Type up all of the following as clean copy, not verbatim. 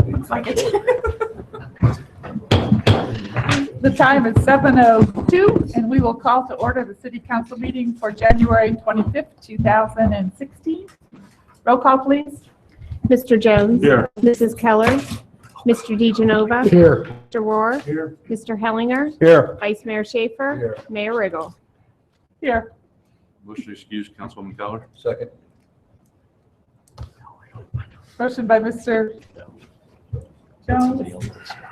Looks like it. The time is 7:02, and we will call to order the City Council meeting for January 25th, 2016. Roll call, please. Mr. Jones. Here. Mrs. Keller. Mr. DeGenova. Here. Mr. Rohr. Here. Mr. Hellinger. Here. Vice Mayor Schaefer. Here. Mayor Riggle. Here. Motion to excuse Councilwoman Keller. Second. Motion by Mr. Jones.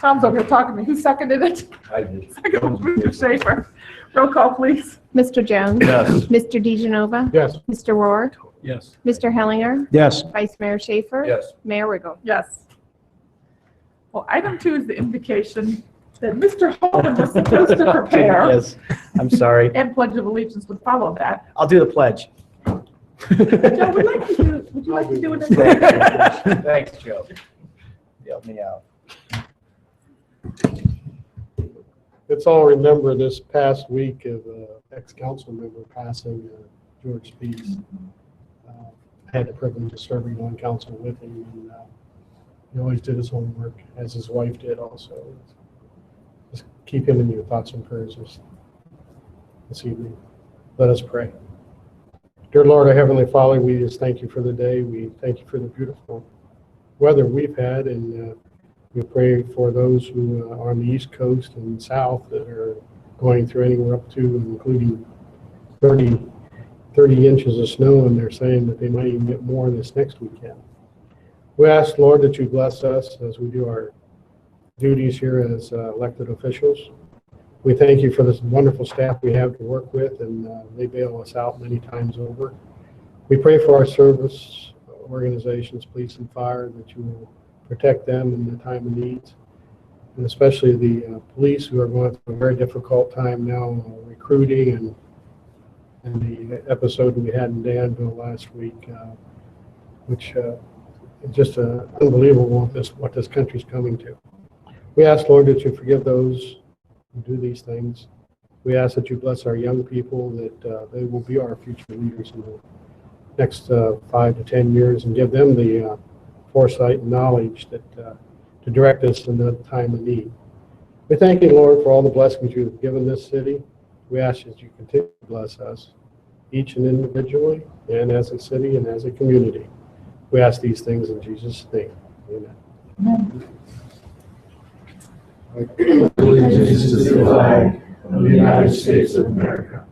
Tom's over here talking to me. Who seconded it? I did. Second was Mr. Schaefer. Roll call, please. Mr. Jones. Yes. Mr. DeGenova. Yes. Mr. Rohr. Yes. Mr. Hellinger. Yes. Vice Mayor Schaefer. Yes. Mayor Riggle. Yes. Well, item 2 is the invocation that Mr. Holden was supposed to prepare, Yes, I'm sorry. and Pledge of Allegiance would follow that. I'll do the pledge. Joe, would you like to do it? Thanks, Joe. You helped me out. Let's all remember this past week of ex-council member passing, George Speaks. I had the privilege of serving on council with him, and he always did his homework, as his wife did also. Just keep him in your thoughts and prayers this evening. Let us pray. Dear Lord, our Heavenly Father, we just thank you for the day. We thank you for the beautiful weather we've had, and we pray for those who are on the East Coast and South that are going through anywhere up to and including 30 inches of snow, and they're saying that they might even get more this next weekend. We ask, Lord, that you bless us as we do our duties here as elected officials. We thank you for this wonderful staff we have to work with, and they bail us out many times over. We pray for our service organizations, police and fire, that you will protect them in the time of needs, and especially the police, who are going through a very difficult time now recruiting, and the episode we had in Danville last week, which is just unbelievable what this country's coming to. We ask, Lord, that you forgive those who do these things. We ask that you bless our young people, that they will be our future leaders in the next 5 to 10 years, and give them the foresight and knowledge that to direct us in the time of need. We thank you, Lord, for all the blessings you have given this city. We ask that you continue to bless us, each and individually, and as a city and as a community. We ask these things in Jesus' name. Amen. Amen. Allegiance to the flag of the United States of America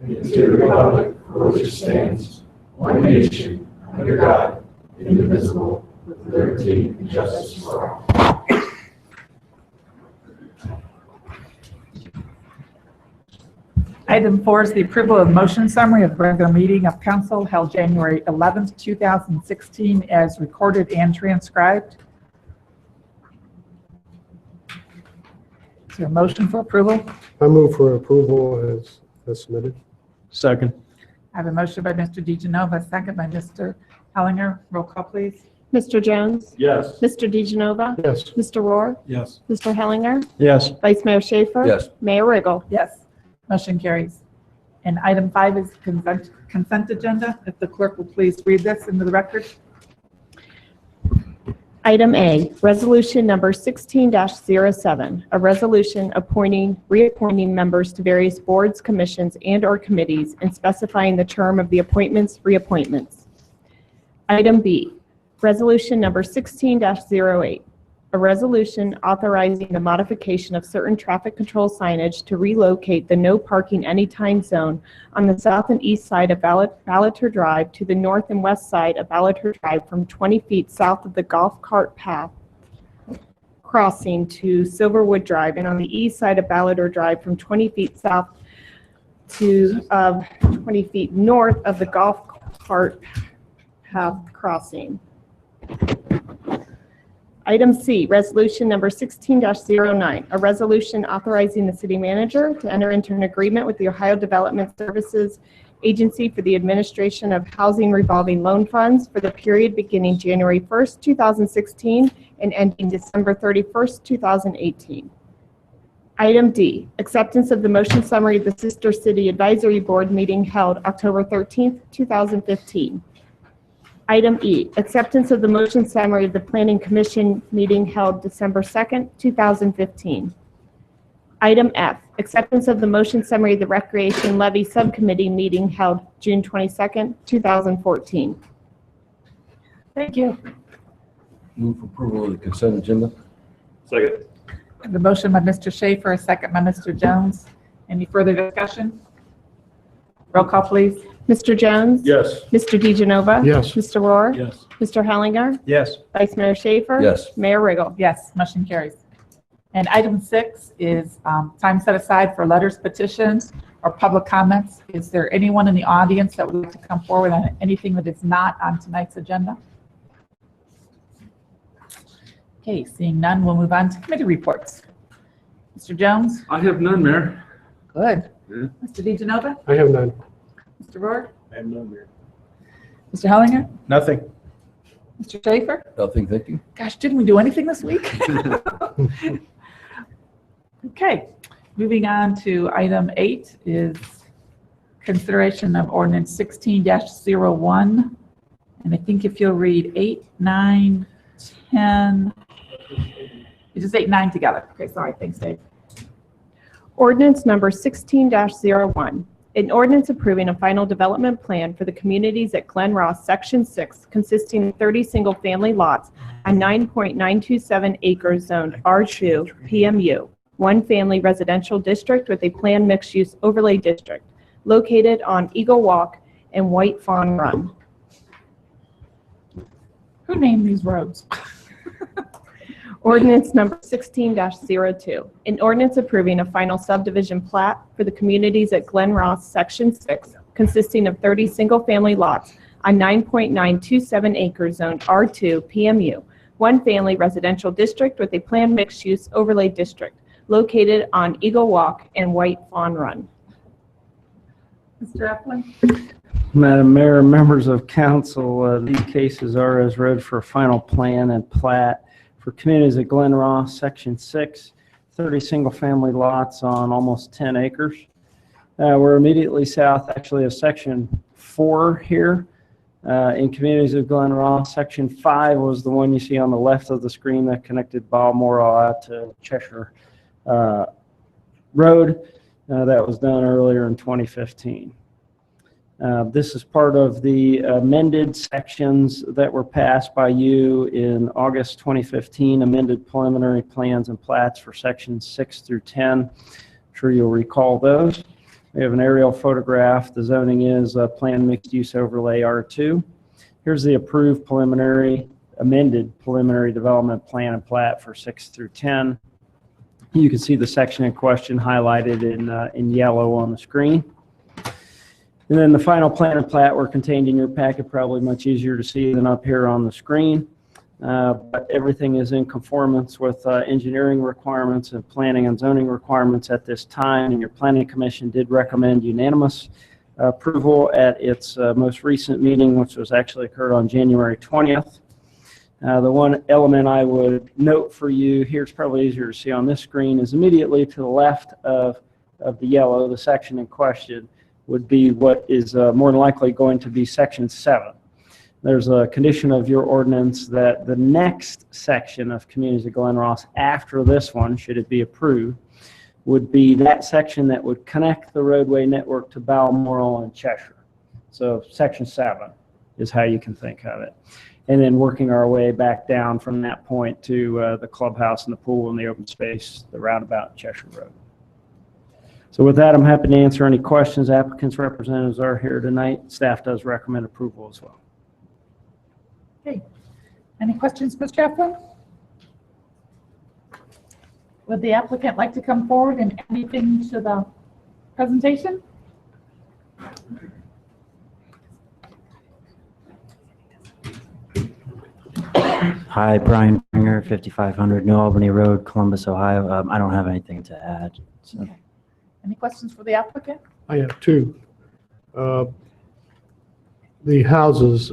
and to the republic for which it stands, one nation, under God, indivisible, with liberty and justice for all. Item 4 is the approval of motion summary of the regular meeting of council held January 11th, 2016, as recorded and transcribed. Is there a motion for approval? I move for approval as submitted. Second. I have a motion by Mr. DeGenova, second by Mr. Hellinger. Roll call, please. Mr. Jones. Yes. Mr. DeGenova. Yes. Mr. Rohr. Yes. Mr. Hellinger. Yes. Vice Mayor Schaefer. Yes. Mayor Riggle. Yes. Motion carries. And item 5 is consent agenda. If the clerk will please read this into the record. Item A, resolution number 16-07, a resolution reappointing members to various boards, commissions, and/or committees and specifying the term of the appointments, reappointments. Item B, resolution number 16-08, a resolution authorizing the modification of certain traffic control signage to relocate the no parking anytime zone on the south and east side of Ballater Drive to the north and west side of Ballater Drive from 20 feet south of the golf cart path crossing to Silverwood Drive, and on the east side of Ballater Drive from 20 feet south to 20 feet north of the golf cart path crossing. Item C, resolution number 16-09, a resolution authorizing the city manager to enter into an agreement with the Ohio Development Services Agency for the administration of housing revolving loan funds for the period beginning January 1st, 2016 and ending December 31st, 2018. Item D, acceptance of the motion summary of the Sister City Advisory Board meeting held October 13th, 2015. Item E, acceptance of the motion summary of the Planning Commission meeting held December 2nd, 2015. Item F, acceptance of the motion summary of the Recreation Levy Subcommittee meeting held June 22nd, 2014. Thank you. Move for approval of the consent agenda. Second. The motion by Mr. Schaefer, a second by Mr. Jones. Any further discussion? Roll call, please. Mr. Jones? Yes. Mr. DeGenova? Yes. Mr. Rohr? Yes. Mr. Hellinger? Yes. Vice Mayor Schaefer? Yes. Mayor Riggle? Yes, motion carries. And item 6 is time set aside for letters, petitions, or public comments. Is there anyone in the audience that would like to come forward on anything that is not on tonight's agenda? Okay, seeing none, we'll move on to committee reports. Mr. Jones? I have none, Mayor. Good. Yeah. Mr. DeGenova? I have none. Mr. Rohr? I have none, Mayor. Mr. Hellinger? Nothing. Mr. Schaefer? Nothing, thank you. Gosh, didn't we do anything this week? Okay, moving on to item 8 is consideration of ordinance 16-01. And I think if you'll read 8, 9, 10, it's just 8 and 9 together. Okay, sorry, thanks, Dave. Ordinance number 16-01, an ordinance approving a final development plan for the communities at Glen Ross, Section 6, consisting of 30 single-family lots on 9.927 acres zoned R2 PMU, one family residential district with a planned mixed-use overlay district located on Eagle Walk and White Fawn Run. Who named these roads? Ordinance number 16-02, an ordinance approving a final subdivision plat for the communities at Glen Ross, Section 6, consisting of 30 single-family lots on 9.927 acres zoned R2 PMU, one family residential district with a planned mixed-use overlay district located on Eagle Walk and White Fawn Run. Mr. Epling? Madam Mayor, members of council, these cases are as read for final plan and plat for communities at Glen Ross, Section 6, 30 single-family lots on almost 10 acres. We're immediately south, actually, of Section 4 here. In communities of Glen Ross, Section 5 was the one you see on the left of the screen that connected Balmoral out to Cheshire Road. That was done earlier in 2015. This is part of the amended sections that were passed by you in August 2015, amended preliminary plans and plats for sections 6 through 10. I'm sure you'll recall those. We have an aerial photograph. The zoning is planned mixed use overlay R2. Here's the approved preliminary, amended preliminary development plan and plat for 6 through 10. You can see the section in question highlighted in yellow on the screen. And then the final plan and plat were contained in your packet, probably much easier to see than up here on the screen. But everything is in conformance with engineering requirements and planning and zoning requirements at this time. And your planning commission did recommend unanimous approval at its most recent meeting, which was actually occurred on January 20th. The one element I would note for you, here it's probably easier to see on this screen, is immediately to the left of the yellow, the section in question, would be what is more than likely going to be Section 7. There's a condition of your ordinance that the next section of Communities of Glen Ross after this one, should it be approved, would be that section that would connect the roadway network to Balmoral and Cheshire. So Section 7 is how you can think of it. And then working our way back down from that point to the clubhouse and the pool and the open space, the roundabout and Cheshire Road. So with that, I'm happy to answer any questions. Applicants' representatives are here tonight. Staff does recommend approval as well. Okay. Any questions, Mr. Epling? Would the applicant like to come forward and add anything to the presentation? Hi, Brian Bringer, 5500 New Albany Road, Columbus, Ohio. I don't have anything to add. So. Okay. Any questions for the applicant? I have two. The houses,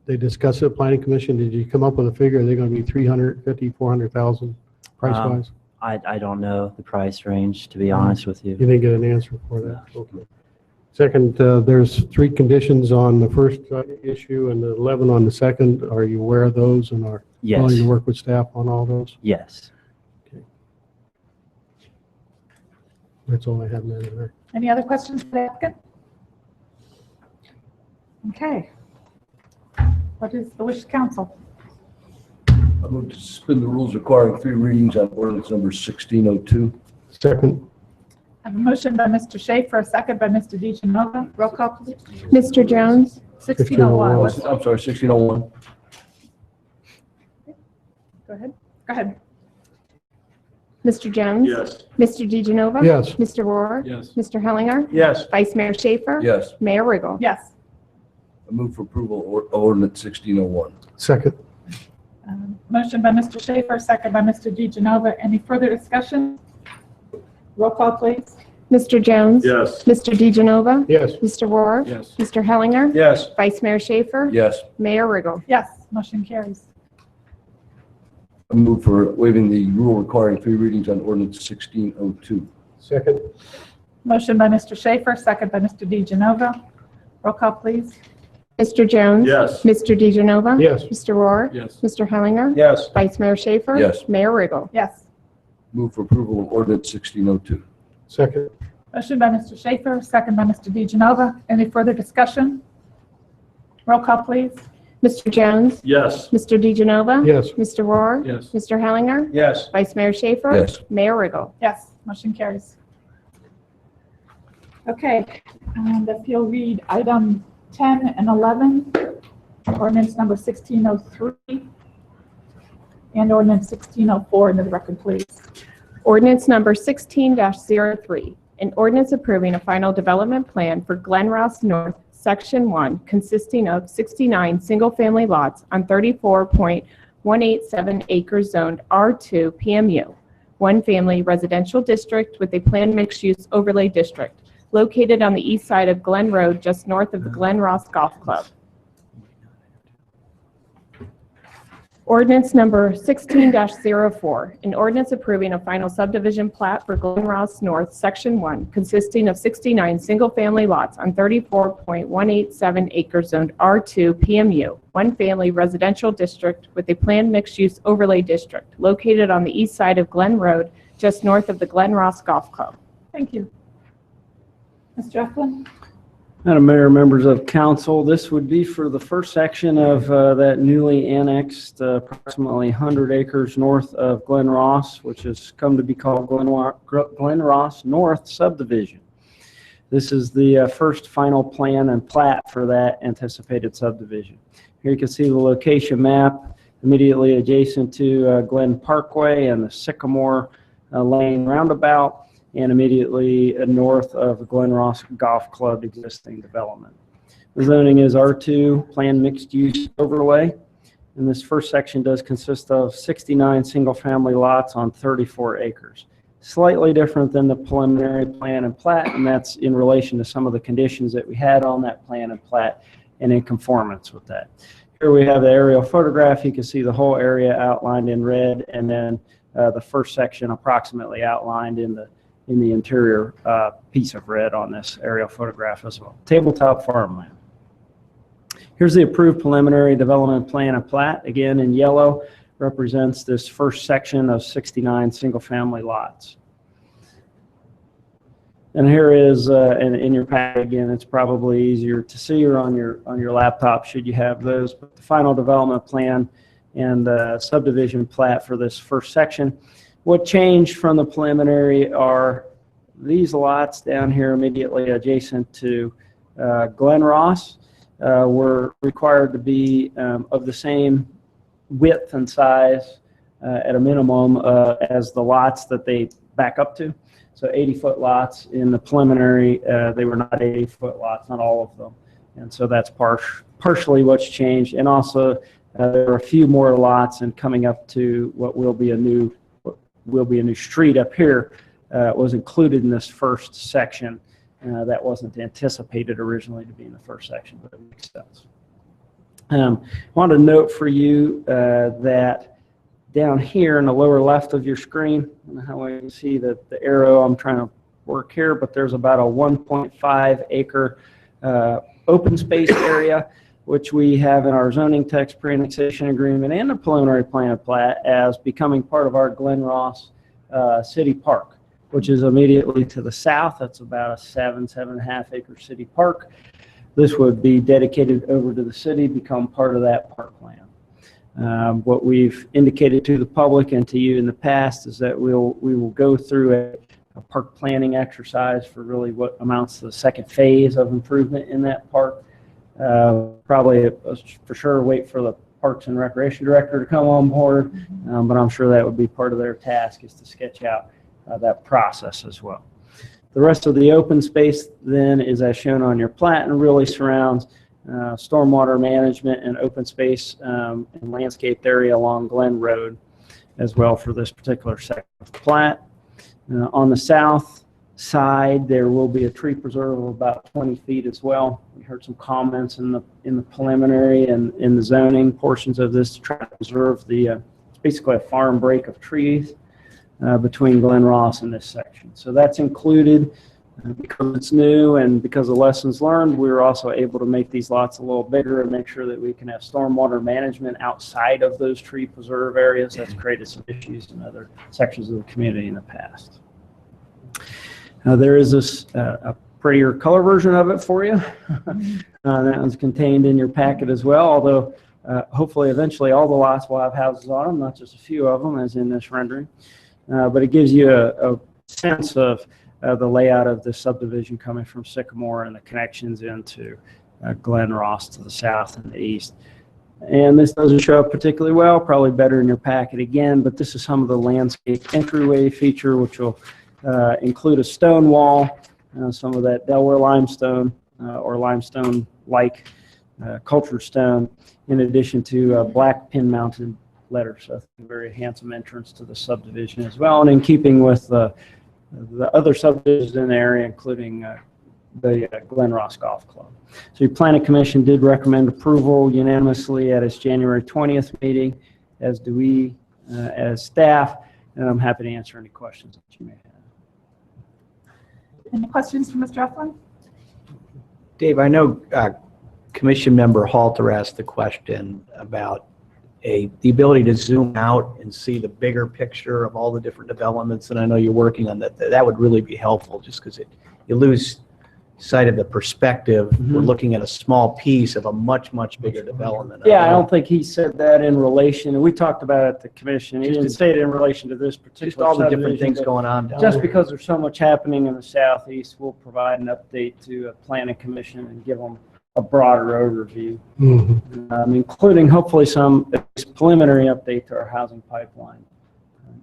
they discussed at Planning Commission. Did you come up with a figure? Are they going to be 350, 400,000 price-wise? I don't know the price range, to be honest with you. You didn't get an answer for that? Okay. Second, there's 3 conditions on the first issue and 11 on the second. Are you aware of those and are Yes, willing to work with staff on all those? yes. That's all I have, Madam Mayor. Any other questions for the applicant? Okay. What is the wish of council? I move to suspend the rules requiring 3 readings on ordinance number 1602. Second, I have a motion by Mr. Schaefer, a second by Mr. DeGenova. Roll call, please. Mr. Jones? 1601. Oh, I'm sorry, 1601. Go ahead. Go ahead. Mr. Jones? Yes. Mr. DeGenova? yes. Mr. Rohr? Yes. Mr. Hellinger? Yes. Vice Mayor Schaefer? Yes. Mayor Riggle? Yes. I move for approval of ordinance 1601. Second, Motion by Mr. Schaefer, second by Mr. DeGenova. Any further discussion? Roll call, please. Mr. Jones? Yes. Mr. DeGenova? yes. Mr. Rohr? Yes. Mr. Hellinger? Yes. Vice Mayor Schaefer? Yes. Mayor Riggle? Yes, motion carries. I move for waiving the rule requiring 3 readings on ordinance 1602. Second, Motion by Mr. Schaefer, second by Mr. DeGenova. Roll call, please. Mr. Jones? Yes. Mr. DeGenova? yes. Mr. Rohr? Yes. Mr. Hellinger? Yes. Vice Mayor Schaefer? Yes. Mayor Riggle? Yes. Move for approval of ordinance 1602. Second, Motion by Mr. Schaefer, second by Mr. DeGenova. Any further discussion? Roll call, please. Mr. Jones? Yes. Mr. DeGenova? yes. Mr. Rohr? Yes. Mr. Hellinger? Yes. Vice Mayor Schaefer? Yes. Mayor Riggle? Yes, motion carries. Okay, and if you'll read item 10 and 11, ordinance number 1603, and ordinance 1604 into the record, please. Ordinance number 16-03, an ordinance approving a final development plan for Glen Ross North, Section 1, consisting of 69 single-family lots on 34.187 acres zoned R2 PMU, one-family residential district with a planned mixed-use overlay district, located on the east side of Glen Road, just north of the Glen Ross Golf Club. Ordinance number 16-04, an ordinance approving a final subdivision plat for Glen Ross North, Section 1, consisting of 69 single-family lots on 34.187 acres zoned R2 PMU, one-family residential district with a planned mixed-use overlay district, located on the east side of Glen Road, just north of the Glen Ross Golf Club. Thank you. Mr. Eflin? Madam Mayor, members of council, this would be for the first section of that newly annexed approximately 100 acres north of Glen Ross, which has come to be called Glen Ross North Subdivision. This is the first final plan and plat for that anticipated subdivision. Here you can see the location map immediately adjacent to Glen Parkway and the Sycamore Lane roundabout, and immediately north of the Glen Ross Golf Club existing development. The zoning is R2, planned mixed-use overlay, and this first section does consist of 69 single-family lots on 34 acres. Slightly different than the preliminary plan and plat, and that's in relation to some of the conditions that we had on that plan and plat and in conformance with that. Here we have the aerial photograph. You can see the whole area outlined in red, and then the first section approximately outlined in the interior piece of red on this aerial photograph as well. Tabletop farmland. Here's the approved preliminary development plan and plat. Again, in yellow represents this first section of 69 single-family lots. And here is, in your packet again, it's probably easier to see or on your laptop should you have those, but the final development plan and subdivision plat for this first section. What changed from the preliminary are these lots down here immediately adjacent to Glen Ross were required to be of the same width and size at a minimum as the lots that they back up to. So 80-foot lots in the preliminary, they were not 80-foot lots, not all of them. And so that's partially what's changed. And also there are a few more lots and coming up to what will be a new street up here was included in this first section. That wasn't anticipated originally to be in the first section, but it makes sense. I want to note for you that down here in the lower left of your screen, I don't know how you can see the arrow, I'm trying to paperwork here, but there's about a 1.5 acre open space area, which we have in our zoning text pre-annexation agreement and the preliminary plan of plat as becoming part of our Glen Ross City Park, which is immediately to the south. That's about a 7.5 acre city park. This would be dedicated over to the city, become part of that parkland. What we've indicated to the public and to you in the past is that we will go through a park planning exercise for really what amounts to the second phase of improvement in that park. Probably for sure wait for the Parks and Recreation Director to come on board, but I'm sure that would be part of their task, is to sketch out that process as well. The rest of the open space then is as shown on your plat and really surrounds stormwater management and open space and landscaped area along Glen Road as well for this particular section of the plat. On the south side, there will be a tree preserve of about 20 feet as well. We heard some comments in the preliminary and in the zoning portions of this to try to preserve it's basically a farm break of trees between Glen Ross and this section. So that's included because it's new and because of lessons learned. We were also able to make these lots a little bigger and make sure that we can have stormwater management outside of those tree preserve areas. That's created some issues in other sections of the community in the past. There is a prettier color version of it for you. That one's contained in your packet as well, although hopefully eventually all the lots will have houses on them, not just a few of them as in this rendering. But it gives you a sense of the layout of the subdivision coming from Sycamore and the connections into Glen Ross to the south and the east. And this doesn't show up particularly well, probably better in your packet again, but this is some of the landscape entryway feature, which will include a stone wall, some of that Delaware limestone or limestone-like cultured stone, in addition to black pin-mounted letters. So a very handsome entrance to the subdivision as well, and in keeping with the other subdivisions in the area, including the Glen Ross Golf Club. So your Planning Commission did recommend approval unanimously at its January 20th meeting, as do we as staff, and I'm happy to answer any questions that you may have. Any questions for Mr. Eflin? Dave, I know Commission Member Halter asked the question about the ability to zoom out and see the bigger picture of all the different developments, and I know you're working on that. That would really be helpful, just because you lose sight of the perspective. We're looking at a small piece of a much, much bigger development. Yeah, I don't think he said that in relation, and we talked about it at the commission. He didn't say it in relation to this particular Just all the different subdivision, things but going on down just there. because there's so much happening in the southeast, we'll provide an update to a planning commission and give them a broader overview, including hopefully some preliminary update to our housing pipeline,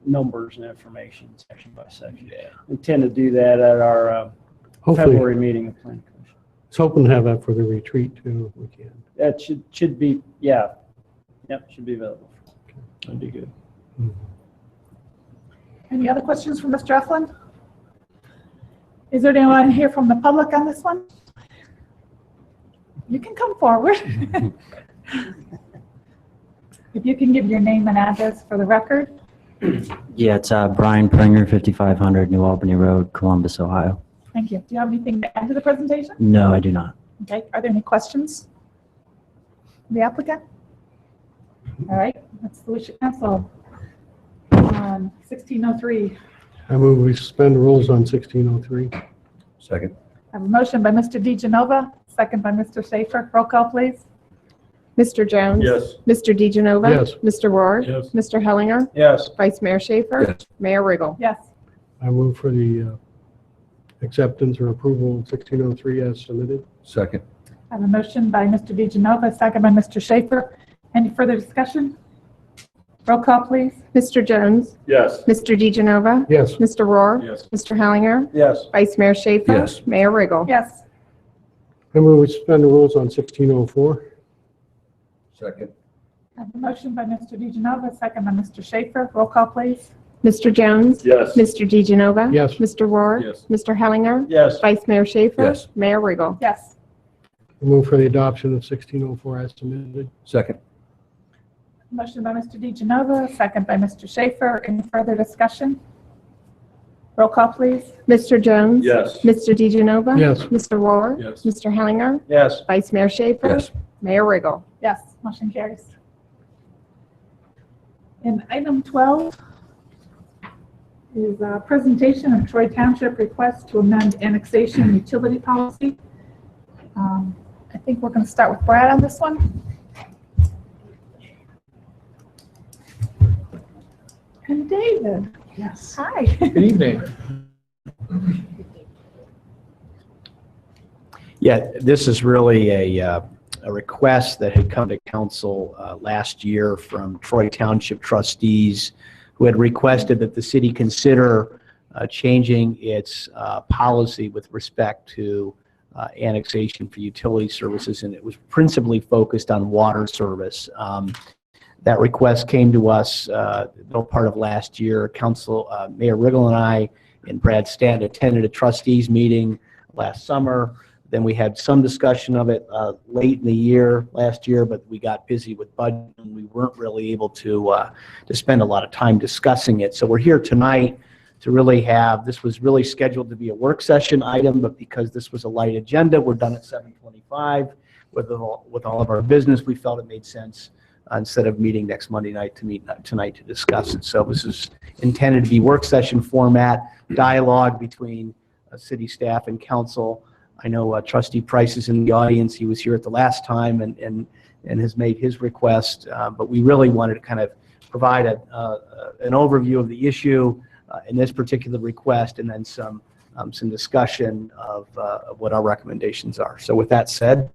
numbers and information section by section. Yeah. We tend to do that at our Hopefully, February meeting of planning commission. I was hoping to have that for the retreat too, if we can. That should be, yeah, yep, should be available. That'd be good. Any other questions for Mr. Eflin? Is there anyone here from the public on this one? You can come forward. If you can give your name and address for the record. Yeah, it's Brian Pringer, 5500 New Albany Road, Columbus, Ohio. Thank you. Do you have anything to add to the presentation? No, I do not. Okay, are there any questions? The applicant? All right, that's the wish of council. 1603. I move we suspend rules on 1603. Second. I have a motion by Mr. DeGenova, second by Mr. Schaefer. Roll call, please. Mr. Jones? Yes. Mr. DeGenova? Yes. Mr. Rohr? Yes. Mr. Hellinger? Yes. Vice Mayor Schaefer? Yes. Mayor Riggle? Yes. I move for the acceptance or approval of 1603 as submitted. Second. I have a motion by Mr. DeGenova, second by Mr. Schaefer. Any further discussion? Roll call, please. Mr. Jones? Yes. Mr. DeGenova? Yes. Mr. Rohr? Yes. Mr. Hellinger? Yes. Vice Mayor Schaefer? Yes. Mayor Riggle? Yes. I move we suspend the rules on 1604. Second. I have a motion by Mr. DeGenova, second by Mr. Schaefer. Roll call, please. Mr. Jones? Yes. Mr. DeGenova? Yes. Mr. Rohr? Yes. Mr. Hellinger? Yes. Vice Mayor Schaefer? Yes. Mayor Riggle? Yes. I move for the adoption of 1604 as submitted. Second. Motion by Mr. DeGenova, second by Mr. Schaefer. Any further discussion? Roll call, please. Mr. Jones? Yes. Mr. DeGenova? Yes. Mr. Rohr? Yes. Mr. Hellinger? Yes. Vice Mayor Schaefer? Yes. Mayor Riggle? Yes, motion carries. And item 12 is a presentation of Troy Township request to amend annexation utility policy. I think we're going to start with Brad on this one. And David. Yes. Hi. Good evening. Yeah, this is really a request that had come to council last year from Troy Township trustees who had requested that the city consider changing its policy with respect to annexation for utility services, and it was principally focused on water service. That request came to us middle part of last year. Council Mayor Riggle and I and Brad Stanton attended a trustees meeting last summer. Then we had some discussion of it late in the year last year, but we got busy with budget and we weren't really able to spend a lot of time discussing it. So we're here tonight to really this was really scheduled to be a work session item, but because this was a light agenda, we're done at 7:25 with all of our business. We felt it made sense instead of meeting next Monday night to meet tonight to discuss it. So this is intended to be work session format, dialogue between city staff and council. I know Trustee Price is in the audience. He was here at the last time and has made his request, but we really wanted to kind of provide an overview of the issue in this particular request, and then some discussion of what our recommendations are. So with that said,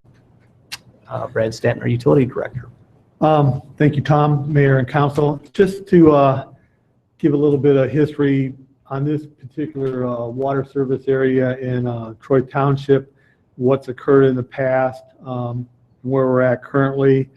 Brad Stanton, our Utility Director. Thank you, Tom, Mayor, and Council. Just to give a little bit of history on this particular water service area in Troy Township, what's occurred in the past, where we're at currently.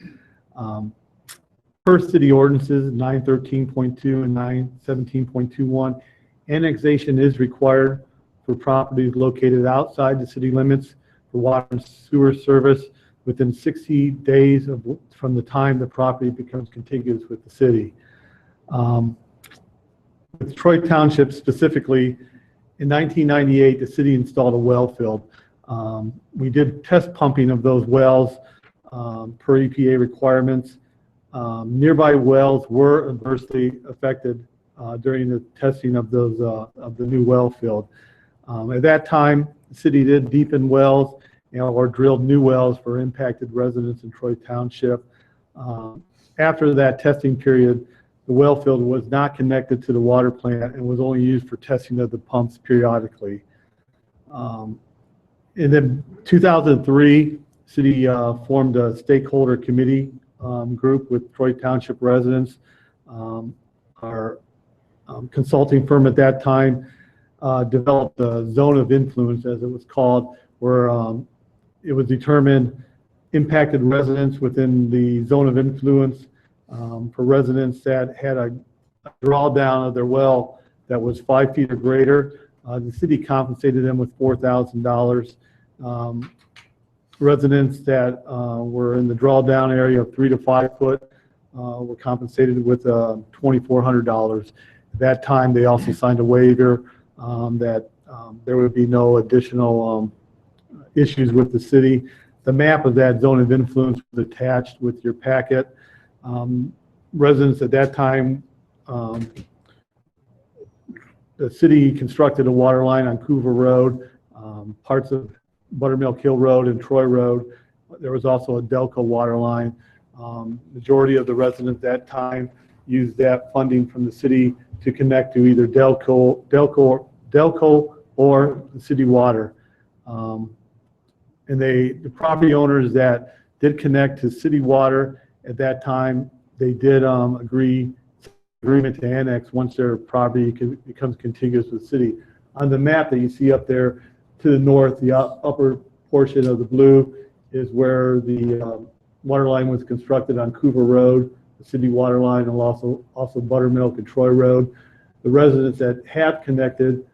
Per city ordinances 913.2 and 917.21, annexation is required for properties located outside the city limits for water and sewer service within 60 days from the time the property becomes contiguous with the city. With Troy Township specifically, in 1998, the city installed a well field. We did test pumping of those wells per EPA requirements. Nearby wells were adversely affected during the testing of those of the new well field. At that time, the city did deepen wells or drilled new wells for impacted residents in Troy Township. After that testing period, the well field was not connected to the water plant and was only used for testing of the pumps periodically. In then 2003, city formed a stakeholder committee group with Troy Township residents. Our consulting firm at that time developed a zone of influence, as it was called, where it was determined impacted residents within the zone of influence. For residents that had a drawdown of their well that was 5 feet or greater, the city compensated them with $4,000. Residents that were in the drawdown area of 3 to 5 foot were compensated with $2,400. At that time, they also signed a waiver that there would be no additional issues with the city. The map of that zone of influence was attached with your packet. Residents at that time, the city constructed a water line on Coover Road, parts of Buttermilk Hill Road and Troy Road. There was also a Delco water line. Majority of the residents at that time used that funding from the city to connect to either Delco or the city water. And the property owners that did connect to city water at that time, they did agreement to annex once their property becomes contiguous with the city. On the map that you see up there to the north, the upper portion of the blue is where the water line was constructed on Coover Road, the city water line, and also Buttermilk and Troy Road. The residents that have connected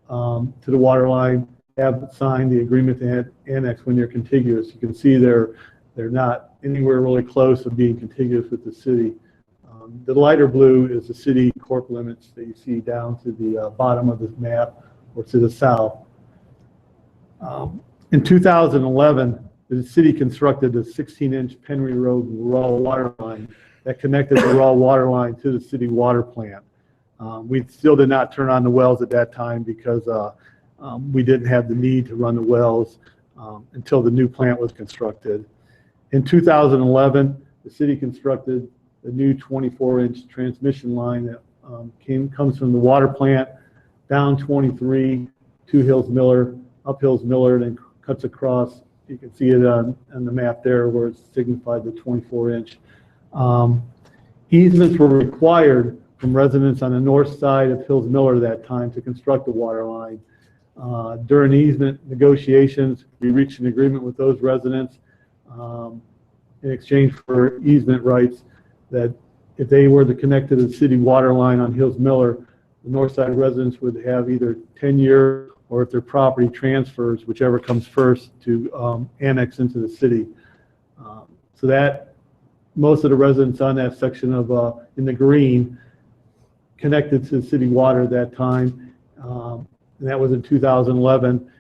to the water line have signed the agreement to annex when they're contiguous. You can see they're not anywhere really close to being contiguous with the city. The lighter blue is the city corp limits that you see down to the bottom of this map or to the south. In 2011, the city constructed a 16-inch Penry Road raw water line that connected the raw water line to the city water plant. We still did not turn on the wells at that time because we didn't have the need to run the wells until the new plant was constructed. In 2011, the city constructed a new 24-inch transmission line that comes from the water plant down 23 to Hills Miller, up Hills Miller, and cuts across. You can see it on the map there where it's signified the 24-inch. Easements were required from residents on the north side of Hills Miller at that time to construct the water line. During easement negotiations, we reached an agreement with those residents in exchange for easement rights that if they were to connect to the city water line on Hills Miller, the north side residents would have either 10-year or if their property transfers, whichever comes first, to annex into the city. So that most of the residents on that section of in the green connected to city water at that time, and that was in 2011,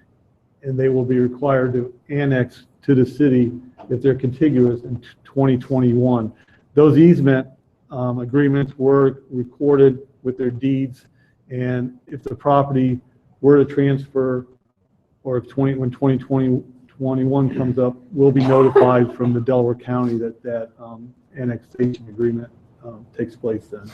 and they will be required to annex to the city if they're contiguous in 2021. Those easement agreements were recorded with their deeds, and if the property were to transfer, or if when 2021 comes up, we'll be notified from the Delaware County that annexation agreement takes place then.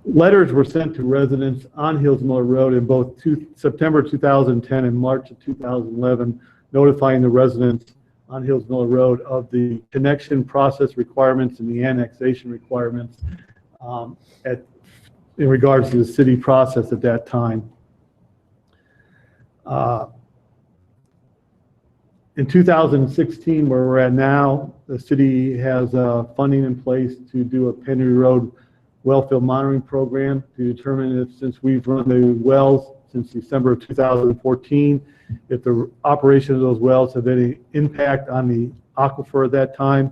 Letters were sent to residents on Hills Miller Road in both September 2010 and March of 2011, notifying the residents on Hills Miller Road of the connection process requirements and the annexation requirements in regards to the city process at that time. In 2016, where we're at now, the city has funding in place to do a Penry Road wellfield monitoring program to determine if, since we've run the wells since December of 2014, if the operation of those wells have any impact on the aquifer at that time.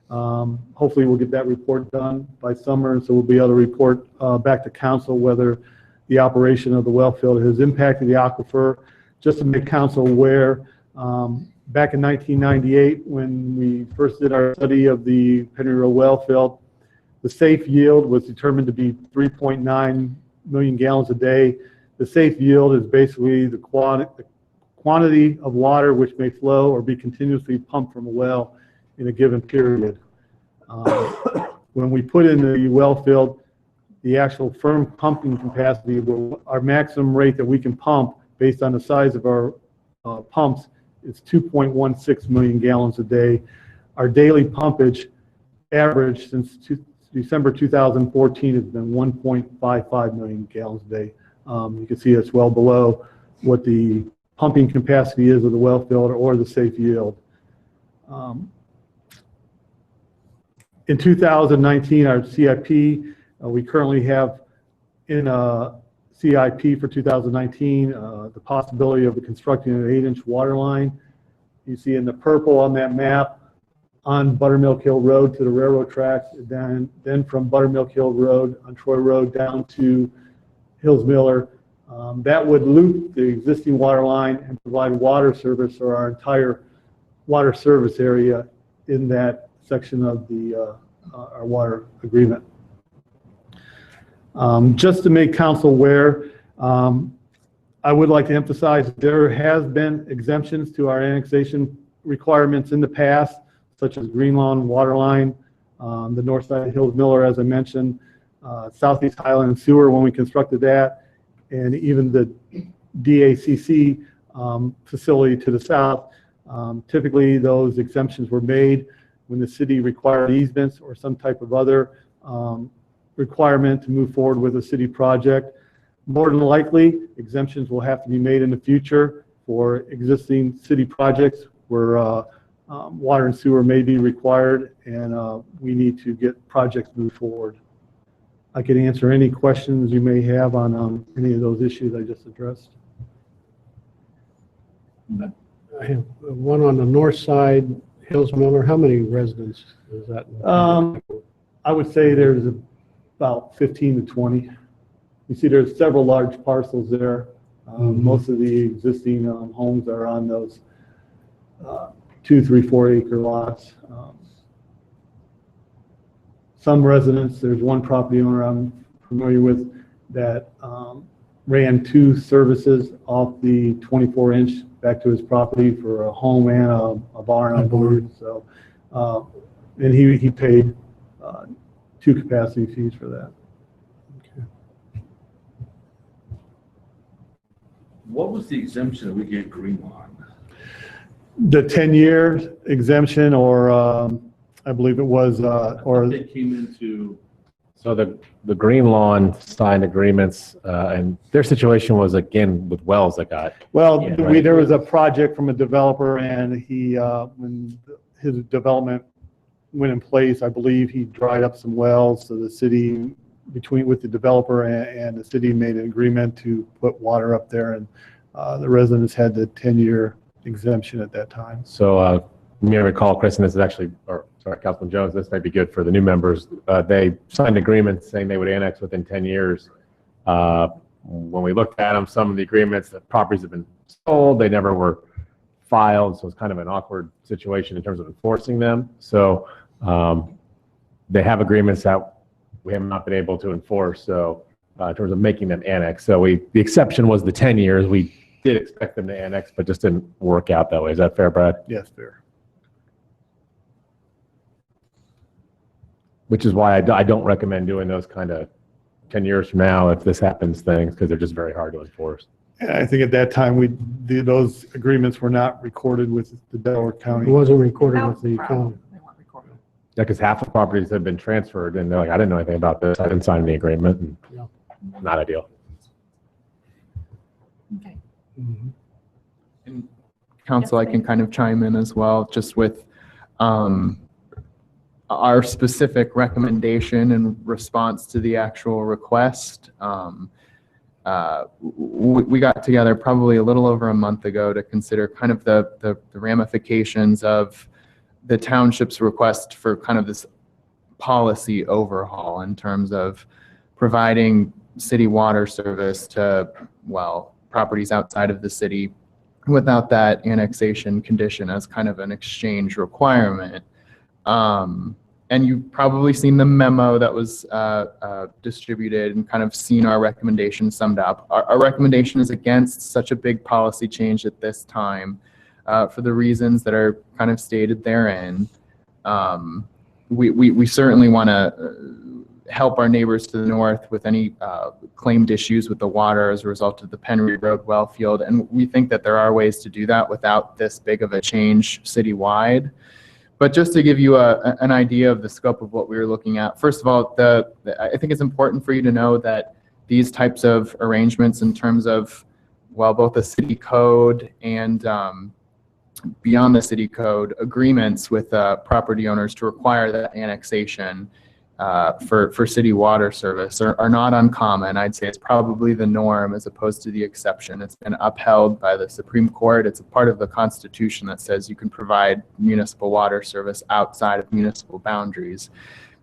Hopefully we'll get that report done by summer, and so we'll be able to report back to council whether the operation of the well field has impacted the aquifer. Just to make council aware, back in 1998, when we first did our study of the Penry Road well field, the safe yield was determined to be 3.9 million gallons a day. The safe yield is basically the quantity of water which may flow or be continuously pumped from a well in a given period. When we put in the well field, the actual firm pumping capacity, our maximum rate that we can pump based on the size of our pumps is 2.16 million gallons a day. Our daily pumpage average since December 2014 has been 1.55 million gallons a day. You can see it's well below what the pumping capacity is of the well field or the safe yield. In 2019, our CIP, we currently have in a CIP for 2019 the possibility of constructing an 8-inch water line. You see in the purple on that map on Buttermilk Hill Road to the railroad tracks, then from Buttermilk Hill Road on Troy Road down to Hills Miller. That would loop the existing water line and provide water service for our entire water service area in that section of the our water agreement. Just to make council aware, I would like to emphasize there has been exemptions to our annexation requirements in the past, such as Green Lawn Water Line, the north side of Hills Miller, as I mentioned, Southeast Highland Sewer when we constructed that, and even the DACC facility to the south. Typically, those exemptions were made when the city required easements or some type of other requirement to move forward with a city project. More than likely, exemptions will have to be made in the future for existing city projects where water and sewer may be required, and we need to get projects moved forward. I can answer any questions you may have on any of those issues I just addressed. I have one on the north side, Hills Miller. How many residents is that? I would say there's about 15 to 20. You see there's several large parcels there. Most of the existing homes are on those 2, 3, 4 acre lots. Some residents, there's one property owner I'm familiar with that ran 2 services off the 24-inch back to his property for a home and a barn, I believe. So, and he paid 2 capacity fees for that. What was the exemption that we gave Greenlawn? The 10-year exemption, or I believe it was, or They came into, So the Green Lawn signed agreements, and their situation was again with wells that got, well, Yeah, right. there was a project from a developer, and he, when his development went in place, I believe he dried up some wells, so the city, with the developer and the city made an agreement to put water up there, and the residents had the 10-year exemption at that time. so you may recall, Chris, and this is actually, or sorry, Councilman Jones, this might be good for the new members. They signed agreements saying they would annex within 10 years. When we looked at them, some of the agreements, the properties have been sold, they never were filed, so it's kind of an awkward situation in terms of enforcing them. So they have agreements that we have not been able to enforce, so in terms of making them annex. So the exception was the 10 years. We did expect them to annex, but just didn't work out that way. Is that fair, Brad? Yes, fair. Which is why I don't recommend doing those kind of 10 years from now if this happens things, because they're just very hard to enforce. And I think at that time, those agreements were not recorded with the Delaware It County. wasn't recorded That with was the the problem. county. They weren't recorded. Yeah, because half the properties have been transferred and they're like, I didn't know anything about this. I didn't sign any agreement. And Yeah. Not ideal. Okay. Council, I can kind of chime in as well, just with our specific recommendation in response to the actual request. We got together probably a little over a month ago to consider kind of the ramifications of the township's request for kind of this policy overhaul in terms of providing city water service to, well, properties outside of the city without that annexation condition as kind of an exchange requirement. And you've probably seen the memo that was distributed and kind of seen our recommendation summed up. Our recommendation is against such a big policy change at this time for the reasons that are kind of stated therein. We certainly want to help our neighbors to the north with any claimed issues with the water as a result of the Penry Road well field. And we think that there are ways to do that without this big of a change citywide. But just to give you an idea of the scope of what we were looking at, first of all, I think it's important for you to know that these types of arrangements in terms of, well, both the city code and beyond the city code, agreements with property owners to require that annexation for city water service are not uncommon. I'd say it's probably the norm as opposed to the exception. It's been upheld by the Supreme Court. It's a part of the Constitution that says you can provide municipal water service outside of municipal boundaries.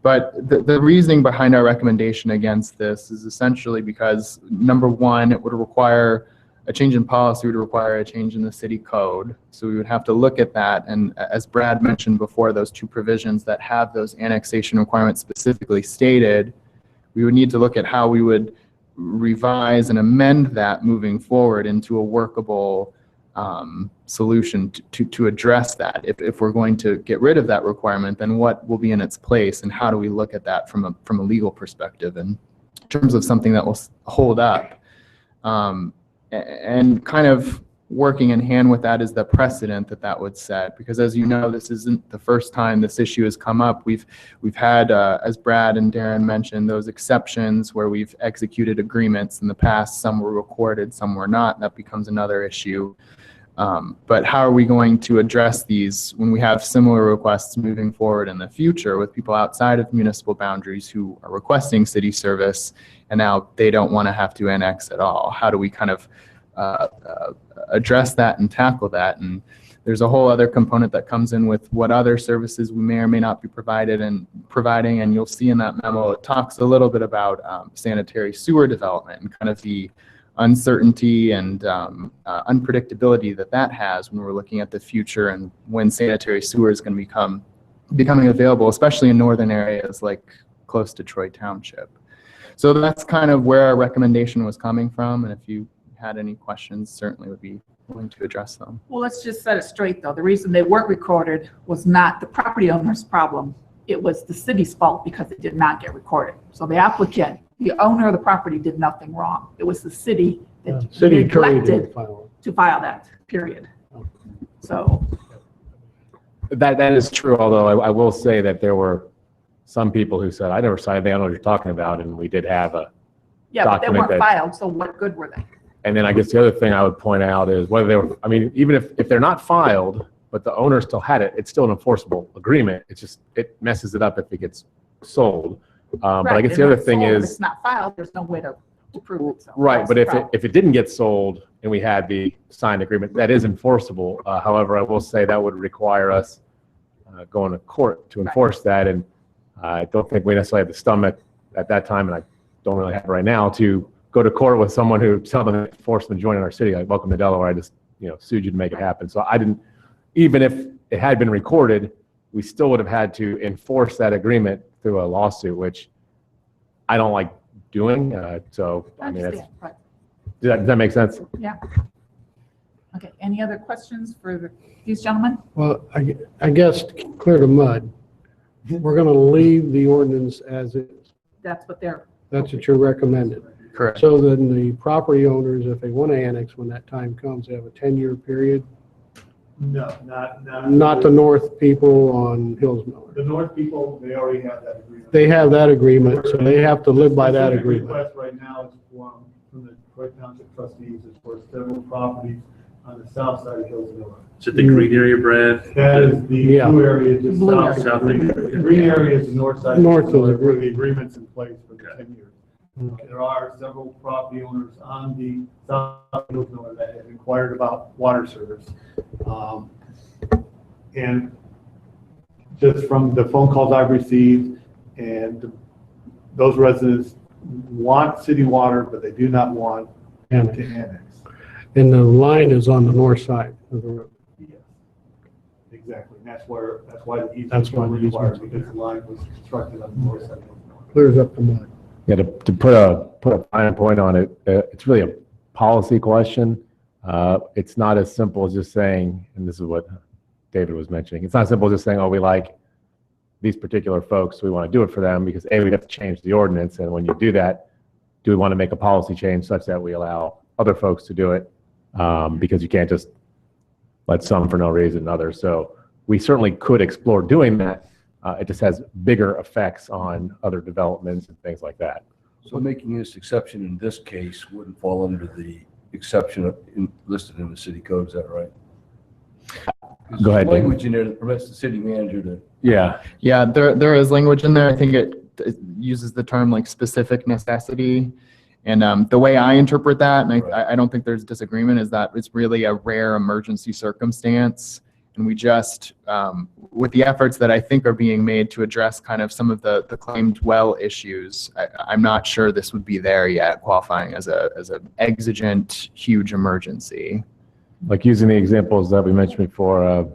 But the reasoning behind our recommendation against this is essentially because, number one, it would require a change in policy, would require a change in the city code. So we would have to look at that. And as Brad mentioned before, those two provisions that have those annexation requirements specifically stated, we would need to look at how we would revise and amend that moving forward into a workable solution to address that. If we're going to get rid of that requirement, then what will be in its place, and how do we look at that from a legal perspective in terms of something that will hold up? And kind of working in hand with that is the precedent that would set, because as you know, this isn't the first time this issue has come up. We've had, as Brad and Darren mentioned, those exceptions where we've executed agreements in the past. Some were recorded, some were not. That becomes another issue. But how are we going to address these when we have similar requests moving forward in the future with people outside of municipal boundaries who are requesting city service and now they don't want to have to annex at all? How do we kind of address that and tackle that? And There's a whole other component that comes in with what other services we may or may not be providing, and you'll see in that memo, it talks a little bit about sanitary sewer development and kind of the uncertainty and unpredictability that has when we're looking at the future and when sanitary sewer is going to becoming available, especially in northern areas like close to Troy Township. So that's kind of where our recommendation was coming from, and if you had any questions, certainly would be willing to address them. Well, let's just set it straight, though. The reason they weren't recorded was not the property owner's problem. It was the city's fault because it did not get recorded. So the applicant, the owner of the property, did nothing wrong. It was the city that City attorney neglected didn't file to file that, period. So, That is true, although I will say that there were some people who said, I never saw anything, I don't know what you're talking about, and we did have a yeah, but they document weren't that- filed, so what good were they? And then I guess the other thing I would point out is whether they were, I mean, even if they're not filed, but the owner still had it, it's still an enforceable agreement. It's just, it messes it up if it gets sold. But I Right, guess the and other it's thing sold, if is, it's not filed, there's no way to prove it. So right, that's but the if problem. it didn't get sold and we had the signed agreement, that is enforceable. However, I will say that would require us going to court to enforce that. And I don't think we necessarily had the stomach at that time, and I don't really have it right now, to go to court with someone who tell them to force them to join in our city. Like, welcome to Delaware. I just, sued you to make it happen. So I didn't, even if it had been recorded, we still would have had to enforce that agreement through a lawsuit, which I don't like doing. So, I I mean, understand, right. does that make sense? Yeah. Okay, any other questions for these gentlemen? Well, I guess to clear the mud, we're going to leave the ordinance as is. That's what they're, That's what you're recommending. Correct. So then the property owners, if they want to annex when that time comes, they have a 10-year period. No, Not the north people on Hills Miller. The north people, they already have that agreement. They have that agreement, so they have to live by that The agreement. request right now is from the Troy Township trustees is for several properties on the south side of Hills Miller. Is it the green area, Brad? That is the Yeah. blue area, just Blue south. area. South The area. green area is the north side. North of the Where the agreement's in place for the Okay. 10 years. There are several property owners on the south side of Hills Miller that have inquired about water service. And just from the phone calls I've received, and those residents want city water, but they do not want to annex. And the line is on the north side of the road. Yes, exactly. And that's why the That's easements why were the required, easements- because the line was constructed on the north side. of the road. Clears up the mud. Yeah, to put a fine point on it, it's really a policy question. It's not as simple as just saying, and this is what David was mentioning, it's not simple as just saying, oh, we like these particular folks, we want to do it for them, because A, we'd have to change the ordinance, and when you do that, do we want to make a policy change such that we allow other folks to do it? Because you can't just let some for no reason and others. So we certainly could explore doing that. It just has bigger effects on other developments and things like that. So making this exception in this case wouldn't fall under the exception listed in the city code, is that right? Go ahead, Dave. Language in there that permits the city manager to. Yeah, Yeah, there is language in there. I think it uses the term like specific necessity. And the way I interpret that, and I don't think there's disagreement, is that it's really a rare emergency circumstance. And we just, with the efforts that I think are being made to address kind of some of the claimed well issues, I'm not sure this would be there yet, qualifying as a exigent, huge emergency. like using the examples that we mentioned before,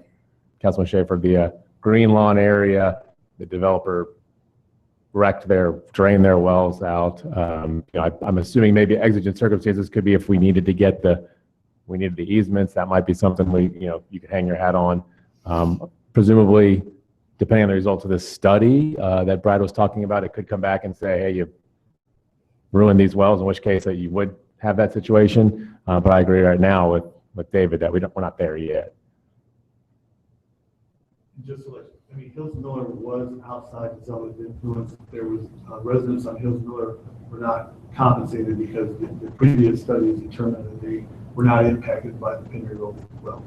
Councilman Schaefer, the green lawn area, the developer drained their wells out. I'm assuming maybe exigent circumstances could be if we needed to get the easements. That might be something you could hang your hat on. Presumably, depending on the results of this study that Brad was talking about, it could come back and say, hey, you ruined these wells, in which case that you would have that situation. But I agree right now with David that we're not there yet. Just to Hills Miller was outside the zone of influence. There was residents on Hills Miller were not compensated because the previous studies determined that they were not impacted by the Penry Road well.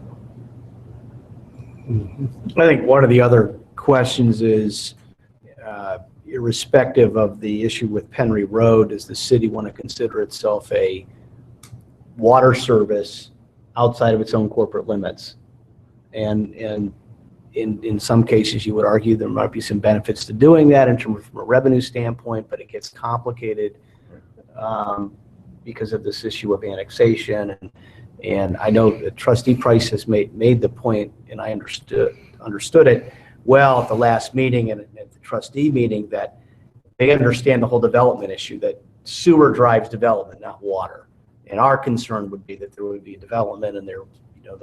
I think one of the other questions is, irrespective of the issue with Penry Road, does the city want to consider itself a water service outside of its own corporate limits? And in some cases, you would argue there might be some benefits to doing that in terms of a revenue standpoint, but it gets complicated because of this issue of annexation. And I know that Trustee Price has made the point, and I understood it well at the last meeting and at the trustee meeting, that they understand the whole development issue, that sewer drives development, not water. And our concern would be that there would be development and they're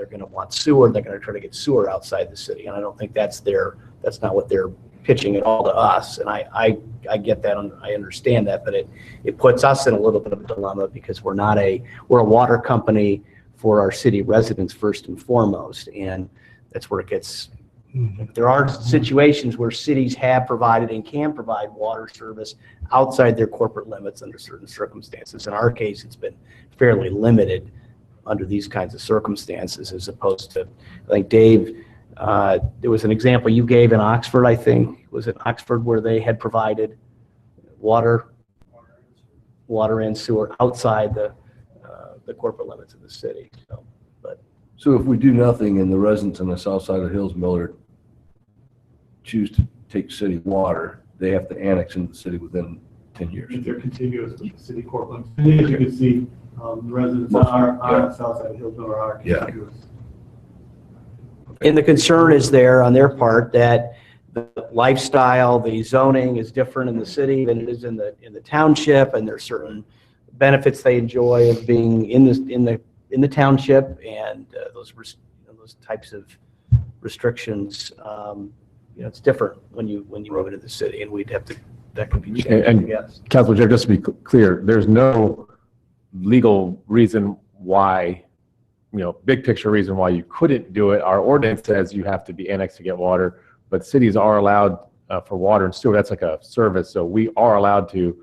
going to want sewer. They're going to try to get sewer outside the city. And I don't think that's not what they're pitching at all to us. And I get that. I understand that, but it puts us in a little bit of a dilemma because we're a water company for our city residents first and foremost. And that's where it gets, there are situations where cities have provided and can provide water service outside their corporate limits under certain circumstances. In our case, it's been fairly limited under these kinds of circumstances, as opposed to, I think, Dave, there was an example you gave in Oxford, I think. Was it Oxford where they had provided water and sewer outside the corporate limits of the city? So if we do nothing and the residents on the south side of Hills Miller choose to take city water, they have to annex into the city within 10 years. If they're contiguous with the city court limits. And as you can see, the residents on the south side of Hills Miller are contiguous. And the concern is there on their part that the lifestyle, the zoning is different in the city than it is in the township, and there's certain benefits they enjoy of being in the township, and those types of restrictions. It's different when you move into the city, and that could be changed. And Yes. Councilor Jeff, just to be clear, there's no legal reason why, big picture reason why you couldn't do it. Our ordinance says you have to be annexed to get water, but cities are allowed for water and sewer. That's like a service. So we are allowed to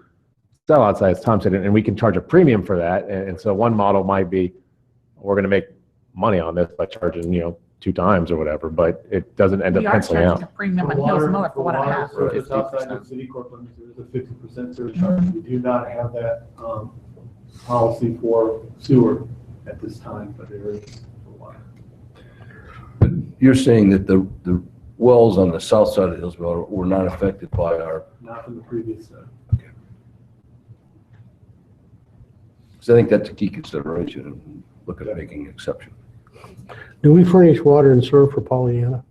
sell outside, as Tom said, and we can charge a premium for that. And so one model might be, we're going to make money on this by charging, 2 times or whatever, but it doesn't end up We are penciling charging a out. premium on Hills Miller for what I have. Service outside the city court limits, there is a 50% surcharge. We do not have that policy for sewer at this time, but there is for water. But you're saying that the wells on the south side of Hills Miller were not affected by our, Not from the previous study. because I think that's a key consideration and look at making an exception. Do we furnish water and sewer for Pollyanna?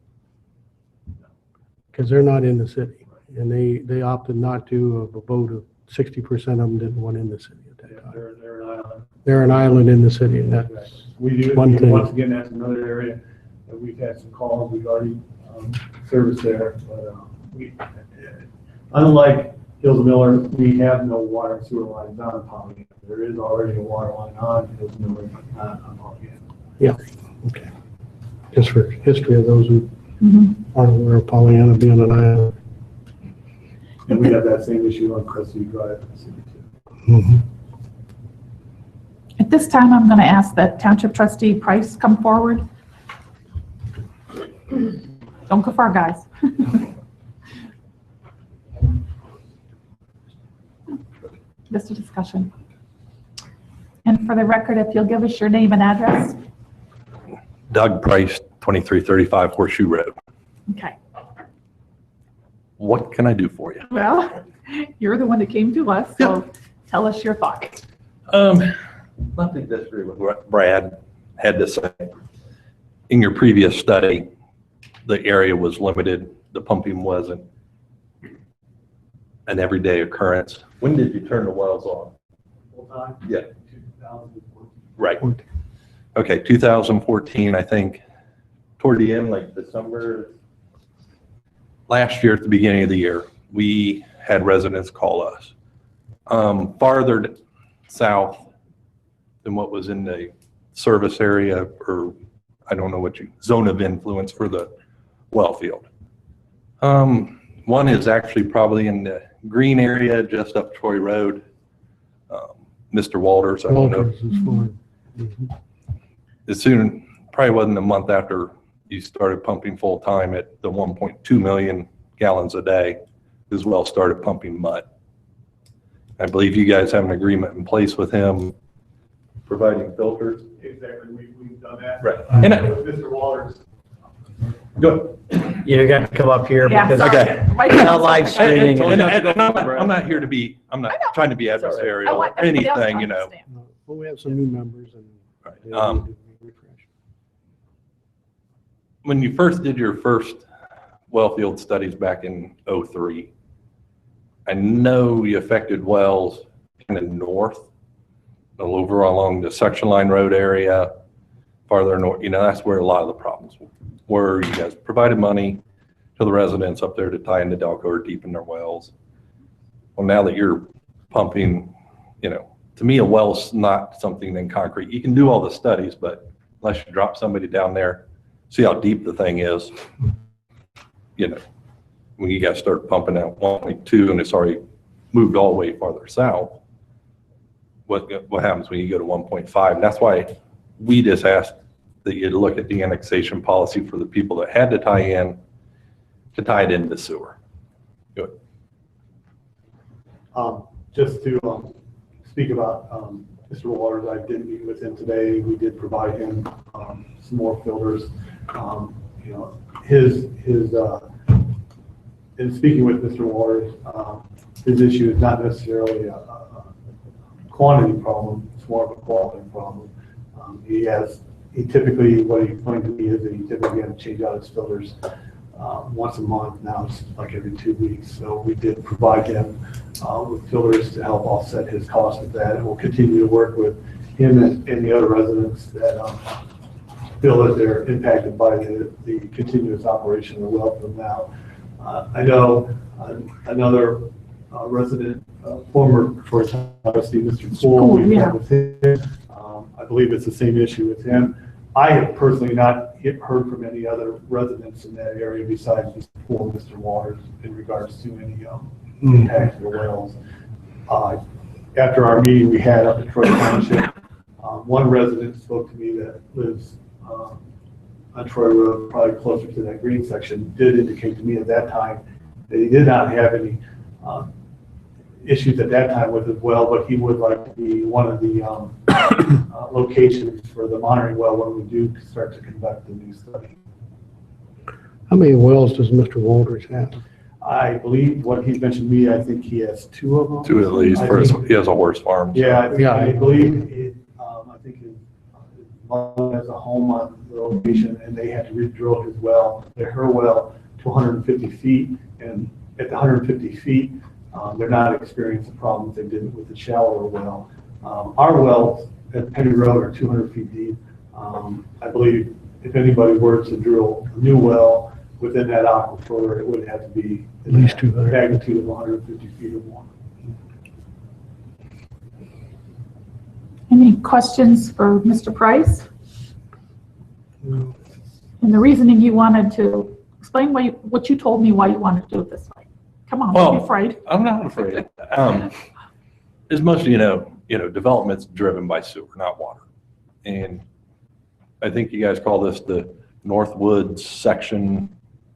Because they're not in the city, and they opted not to, of a vote of 60% of them didn't want in the city at that time. They're an island. They're an island in the city, and that's We do, one thing. once again, that's another area that we've had some calls, we've already serviced there, but unlike Hills Miller, we have no water and sewer lines on Pollyanna. There is already a water line on Hills Miller, but not on Pollyanna. Yeah, okay. Just for history of those who aren't aware of Pollyanna being an island. And we have that same issue on Crestview Drive in the city too. Mhm. At this time, I'm going to ask that Township Trustee Price come forward. Don't go far, guys. Just a discussion. And for the record, if you'll give us your name and address. Doug Price, 2335 Horseshoe Road. Okay. What can I do for you? Well, you're the one that came to us, so tell us your thoughts. Nothing to disagree with what Brad had to say. In your previous study, the area was limited, the pumping wasn't an everyday occurrence. When did you turn the wells on? Full time? Yeah. 2014. Right. Okay, 2014, I think, toward the end, like December. Last year, at the beginning of the year, we had residents call us. Farther south than what was in the service area, or I don't know what zone of influence for the well field. One is actually probably in the green area just up Troy Road. Mr. Walters, I don't know. Walters is fine. Mhm. As soon, probably wasn't a month after you started pumping full time at the 1.2 million gallons a day, as well started pumping mud. I believe you guys have an agreement in place with him providing filters. Exactly, we've done that. Right. And And Mr. Walters Good. You're going to come up here Yeah, because sorry. Okay. Right we're now, not live sorry. streaming. I'm not here to be, I'm not trying to be I adversarial want or everybody else to anything, you know. understand. Well, we have some new members and. they Um, need to be refreshed. When you first did your first well field studies back in '03, I know you affected wells kind of north, over along the Section Line Road area, farther north, you know, that's where a lot of the problems were. You guys provided money to the residents up there to tie into Delco or deepen their wells. Well, now that you're pumping, you know, to me, a well's not something in concrete. You can do all the studies, but unless you drop somebody down there, see how deep the thing is, you know, when you guys start pumping out 1.2 and it's already moved all the way farther south, what happens when you go to 1.5? And that's why we just asked that you look at the annexation policy for the people that had to tie it into sewer. Good. Just to speak about Mr. Waters, I did meet with him today. We did provide him some more filters. You know, in speaking with Mr. Waters, his issue is not necessarily a quantity problem, it's more of a quality problem. He typically, what he explained to me is that he typically had to change out his filters once a month. Now it's like every 2 weeks. So we did provide him with filters to help offset his cost of that. And we'll continue to work with him and the other residents that feel that they're impacted by the continuous operation of the well from now. I know another resident, former Troy trustee, Mr. Poole, we met with him. I believe it's the same issue with him. I have personally not heard from any other residents in that area besides Mr. Poole and Mr. Waters in regards to any impact to the wells. After our meeting we had up at Troy Township, one resident spoke to me that lives on Troy Road, probably closer to that green section, did indicate to me at that time that he did not have any issues at that time with his well, but he would like to be one of the locations for the monitoring well when we do start to conduct the new study. How many wells does Mr. Walters have? I believe what he mentioned to me, I think he has 2 of them. 2 at least. He has a horse farm. So. Yeah, I believe I think his mom has a home on the location, and they had to re-drill his well, her well, to 150 feet, and at the 150 feet, they're not experiencing the problems they did with the shallower well. Our wells at Penny Road are 200 feet deep. I believe if anybody were to drill a new well within that aquifer, it would have to be At least 200. magnitude of 150 feet or more. Any questions for Mr. Price? No. And the reasoning you wanted to explain what you told me why you wanted to do it this way. Come on, don't be afraid. I'm not afraid. As most you know, development's driven by sewer, not water. And I think you guys call this the Northwoods section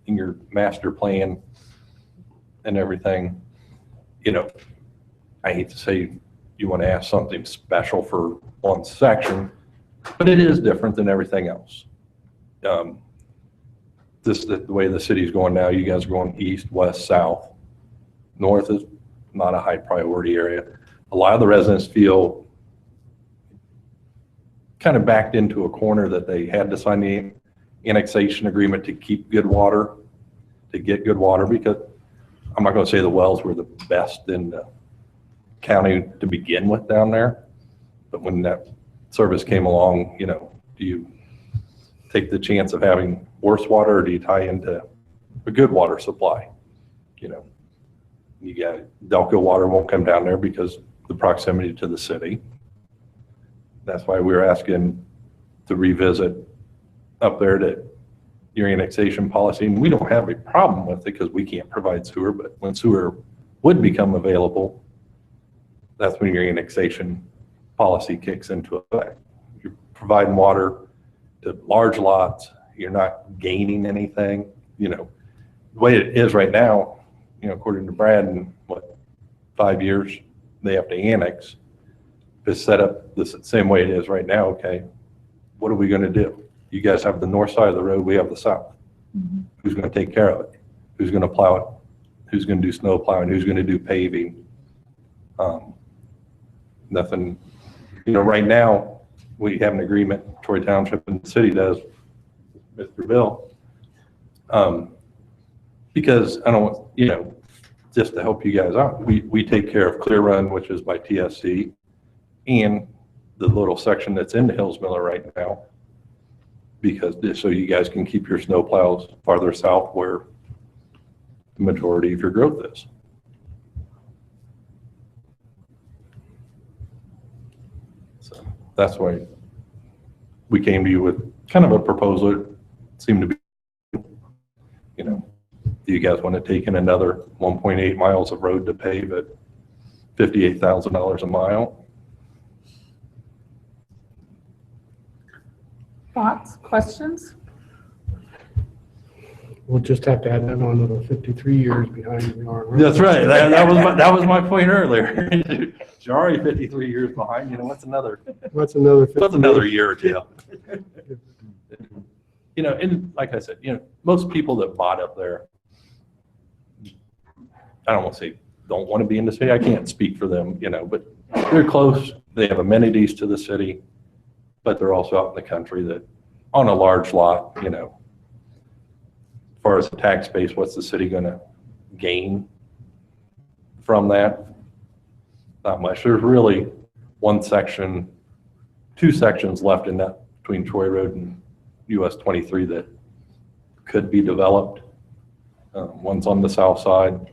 in your master plan and everything. You know, I hate to say you want to ask something special for one section, but it is different than everything else. The way the city's going now, you guys are going east, west, south. North is not a high priority area. A lot of the residents feel kind of backed into a corner that they had to sign the annexation agreement to keep good water, to get good water, because I'm not going to say the wells were the best in the county to begin with down there, but when that service came along, do you take the chance of having worse water, or do you tie into a good water supply? You got Delco water won't come down there because the proximity to the city. That's why we were asking to revisit up there to your annexation policy. And we don't have a problem with it because we can't provide sewer, but when sewer would become available, that's when your annexation policy kicks into effect. You're providing water to large lots, you're not gaining anything. The way it is right now, according to Brad, in 5 years, they have to annex. If it's set up the same way it is right now, okay, what are we going to do? You guys have the north side of the road, we have the south. Mhm. Who's going to take care of it? Who's going to plow it? Who's going to do snow plowing? Who's going to do paving? Nothing, right now, we have an agreement, Troy Township and the city does, Mr. Bill. Because I don't want, just to help you guys out, we take care of Clear Run, which is by TSC, and the little section that's in the Hills Miller right now, because so you guys can keep your snow plows farther south where the majority of your growth is. So that's why we came to you with kind of a proposal. It seemed to be, do you guys want to take in another 1.8 miles of road to pave at $58,000 a mile? Thoughts, questions? We'll just have to add that on to the 53 years behind the R. That's right. That was my point earlier. You're already 53 years behind. What's another year or two? And like I said, most people that bought up there, I don't want to say don't want to be in the city. I can't speak for them, but they're close. They have amenities to the city, but they're also out in the country that on a large lot, as far as the tax base, what's the city going to gain from that? Not much. There's really two sections left in that between Troy Road and US 23 that could be developed. One's on the south side.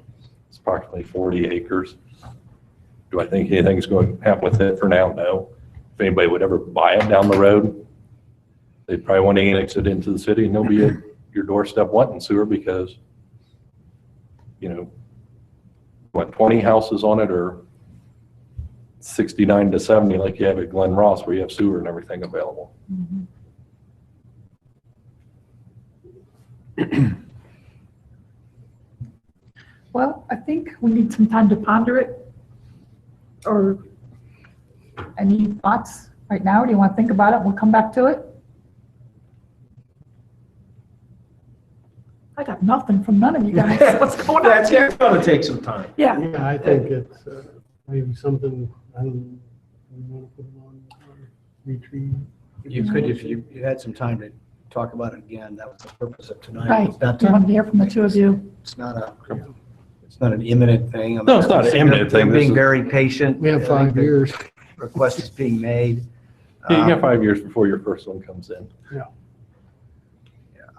It's approximately 40 acres. Do I think anything's going to happen with it for now? No. If anybody would ever buy it down the road, they'd probably want to annex it into the city, and they'll be at your doorstep wanting sewer because, 20 houses on it, or 69 to 70 like you have at Glen Ross where you have sewer and everything available. Well, I think we need some time to ponder it. Or any thoughts right now? Do you want to think about it? We'll come back to it. I got nothing from none of you guys. What's going on here? It's going to take some time. Yeah. Yeah, I think it's maybe something, we want to put it on retreat. You could, if you had some time to talk about it again, that was the purpose of tonight. Right. It's not We want to hear from the two of you. It's not an imminent thing. No, it's not an imminent thing. I'm This being is- very patient. We have I think 5 the years. Request is being made. Yeah, you got 5 years before your first one comes in.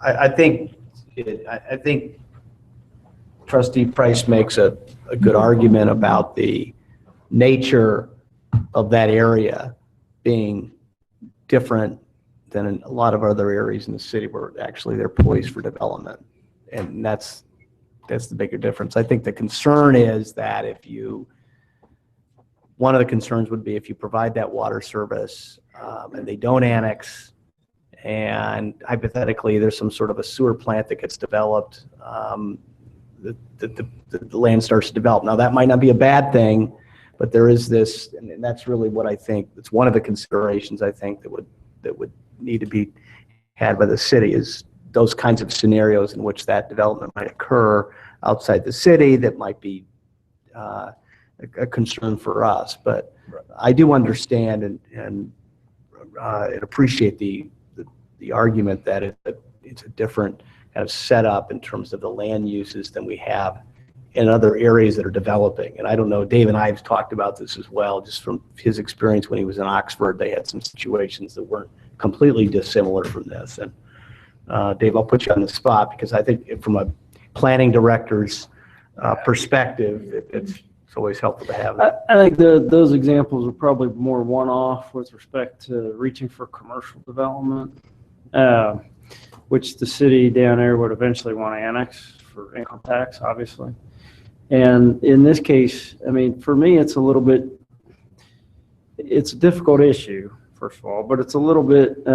I think Trustee Price makes a good argument about the nature of that area being different than in a lot of other areas in the city where actually they're poised for development. And that's the bigger difference. I think the concern is that one of the concerns would be if you provide that water service and they don't annex, and hypothetically there's some sort of a sewer plant that gets developed, the land starts to develop. Now that might not be a bad thing, but there is this, and that's really what I think, it's one of the considerations I think that would need to be had by the city, is those kinds of scenarios in which that development might occur outside the city that might be a concern for us. But I do understand and appreciate the argument that it's a different kind of setup in terms of the land uses than we have in other areas that are developing. And I don't know, Dave and I have talked about this as well, just from his experience when he was in Oxford. They had some situations that weren't completely dissimilar from this. And Dave, I'll put you on the spot because I think from a planning director's perspective, it's always helpful to have that. I think those examples are probably more one-off with respect to reaching for commercial development, which the city down there would eventually want to annex for income tax, obviously. And in this case, I mean, for me, it's a difficult issue, first of all, but it's a little bit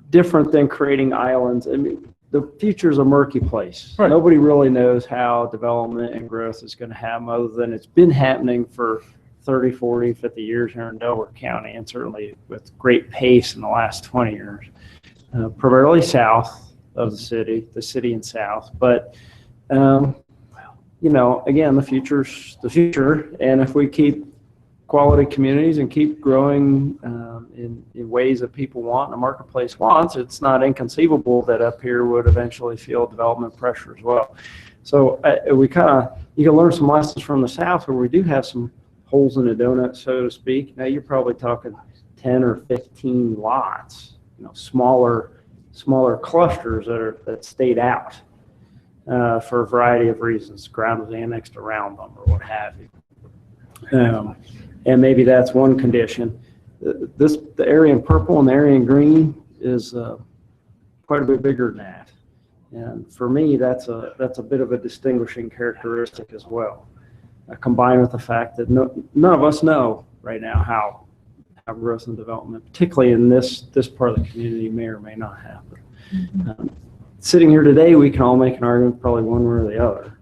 different than creating islands. I mean, the future is a murky place. Right. Nobody really knows how development and growth is going to happen other than it's been happening for 30, 40, 50 years here in Delaware County, and certainly with great pace in the last 20 years. Primarily south, of the city and south. But, again, the future's the future. And if we keep quality communities and keep growing in ways that people want and the marketplace wants, it's not inconceivable that up here would eventually feel development pressure as well. So you can learn some lessons from the south where we do have some holes in the donut, so to speak. Now you're probably talking 10 or 15 lots, smaller clusters that stayed out for a variety of reasons. Ground was annexed around them or what have you. And maybe that's one condition. The area in purple and the area in green is quite a bit bigger than that. And for me, that's a bit of a distinguishing characteristic as well. Combined with the fact that none of us know right now how growth and development, particularly in this part of the community, may or may not happen. Mm-hmm. Sitting here today, we can all make an argument probably one way or the other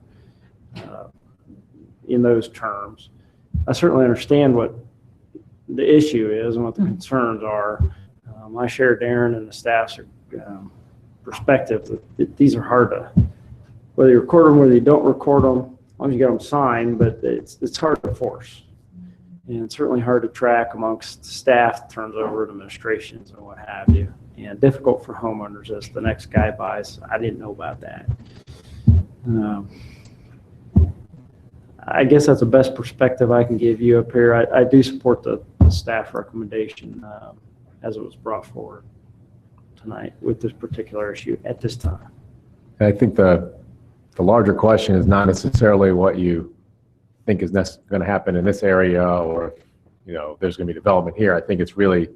in those terms. I certainly understand what the issue is and what the concerns are. I share Darren and the staff's perspective that these are hard to, whether you record them, whether you don't record them, as long as you get them signed, but it's hard to enforce. And it's certainly hard to track amongst staff, turns over to administrations and what have you. And difficult for homeowners as the next guy buys. I didn't know about that. I guess that's the best perspective I can give you up here. I do support the staff recommendation as it was brought forward tonight with this particular issue at this time. I think the larger question is not necessarily what you think is going to happen in this area, or there's going to be development here. I think it's really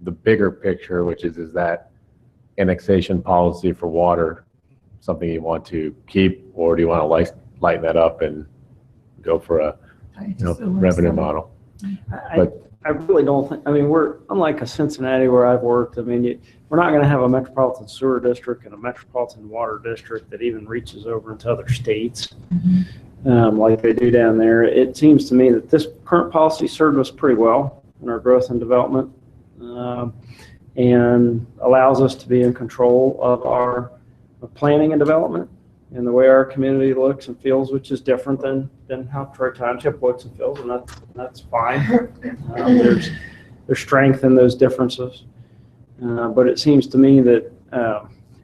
the bigger picture, which is that annexation policy for water something you want to keep, or do you want to lighten that up and go for a revenue model? I really don't think, we're unlike a Cincinnati where I've worked. We're not going to have a metropolitan sewer district and a metropolitan water district that even reaches over into other states like they do down there. It seems to me that this current policy served us pretty well in our growth and development and allows us to be in control of our planning and development and the way our community looks and feels, which is different than how Troy Township looks and feels, and that's fine. There's strength in those differences, but it seems to me that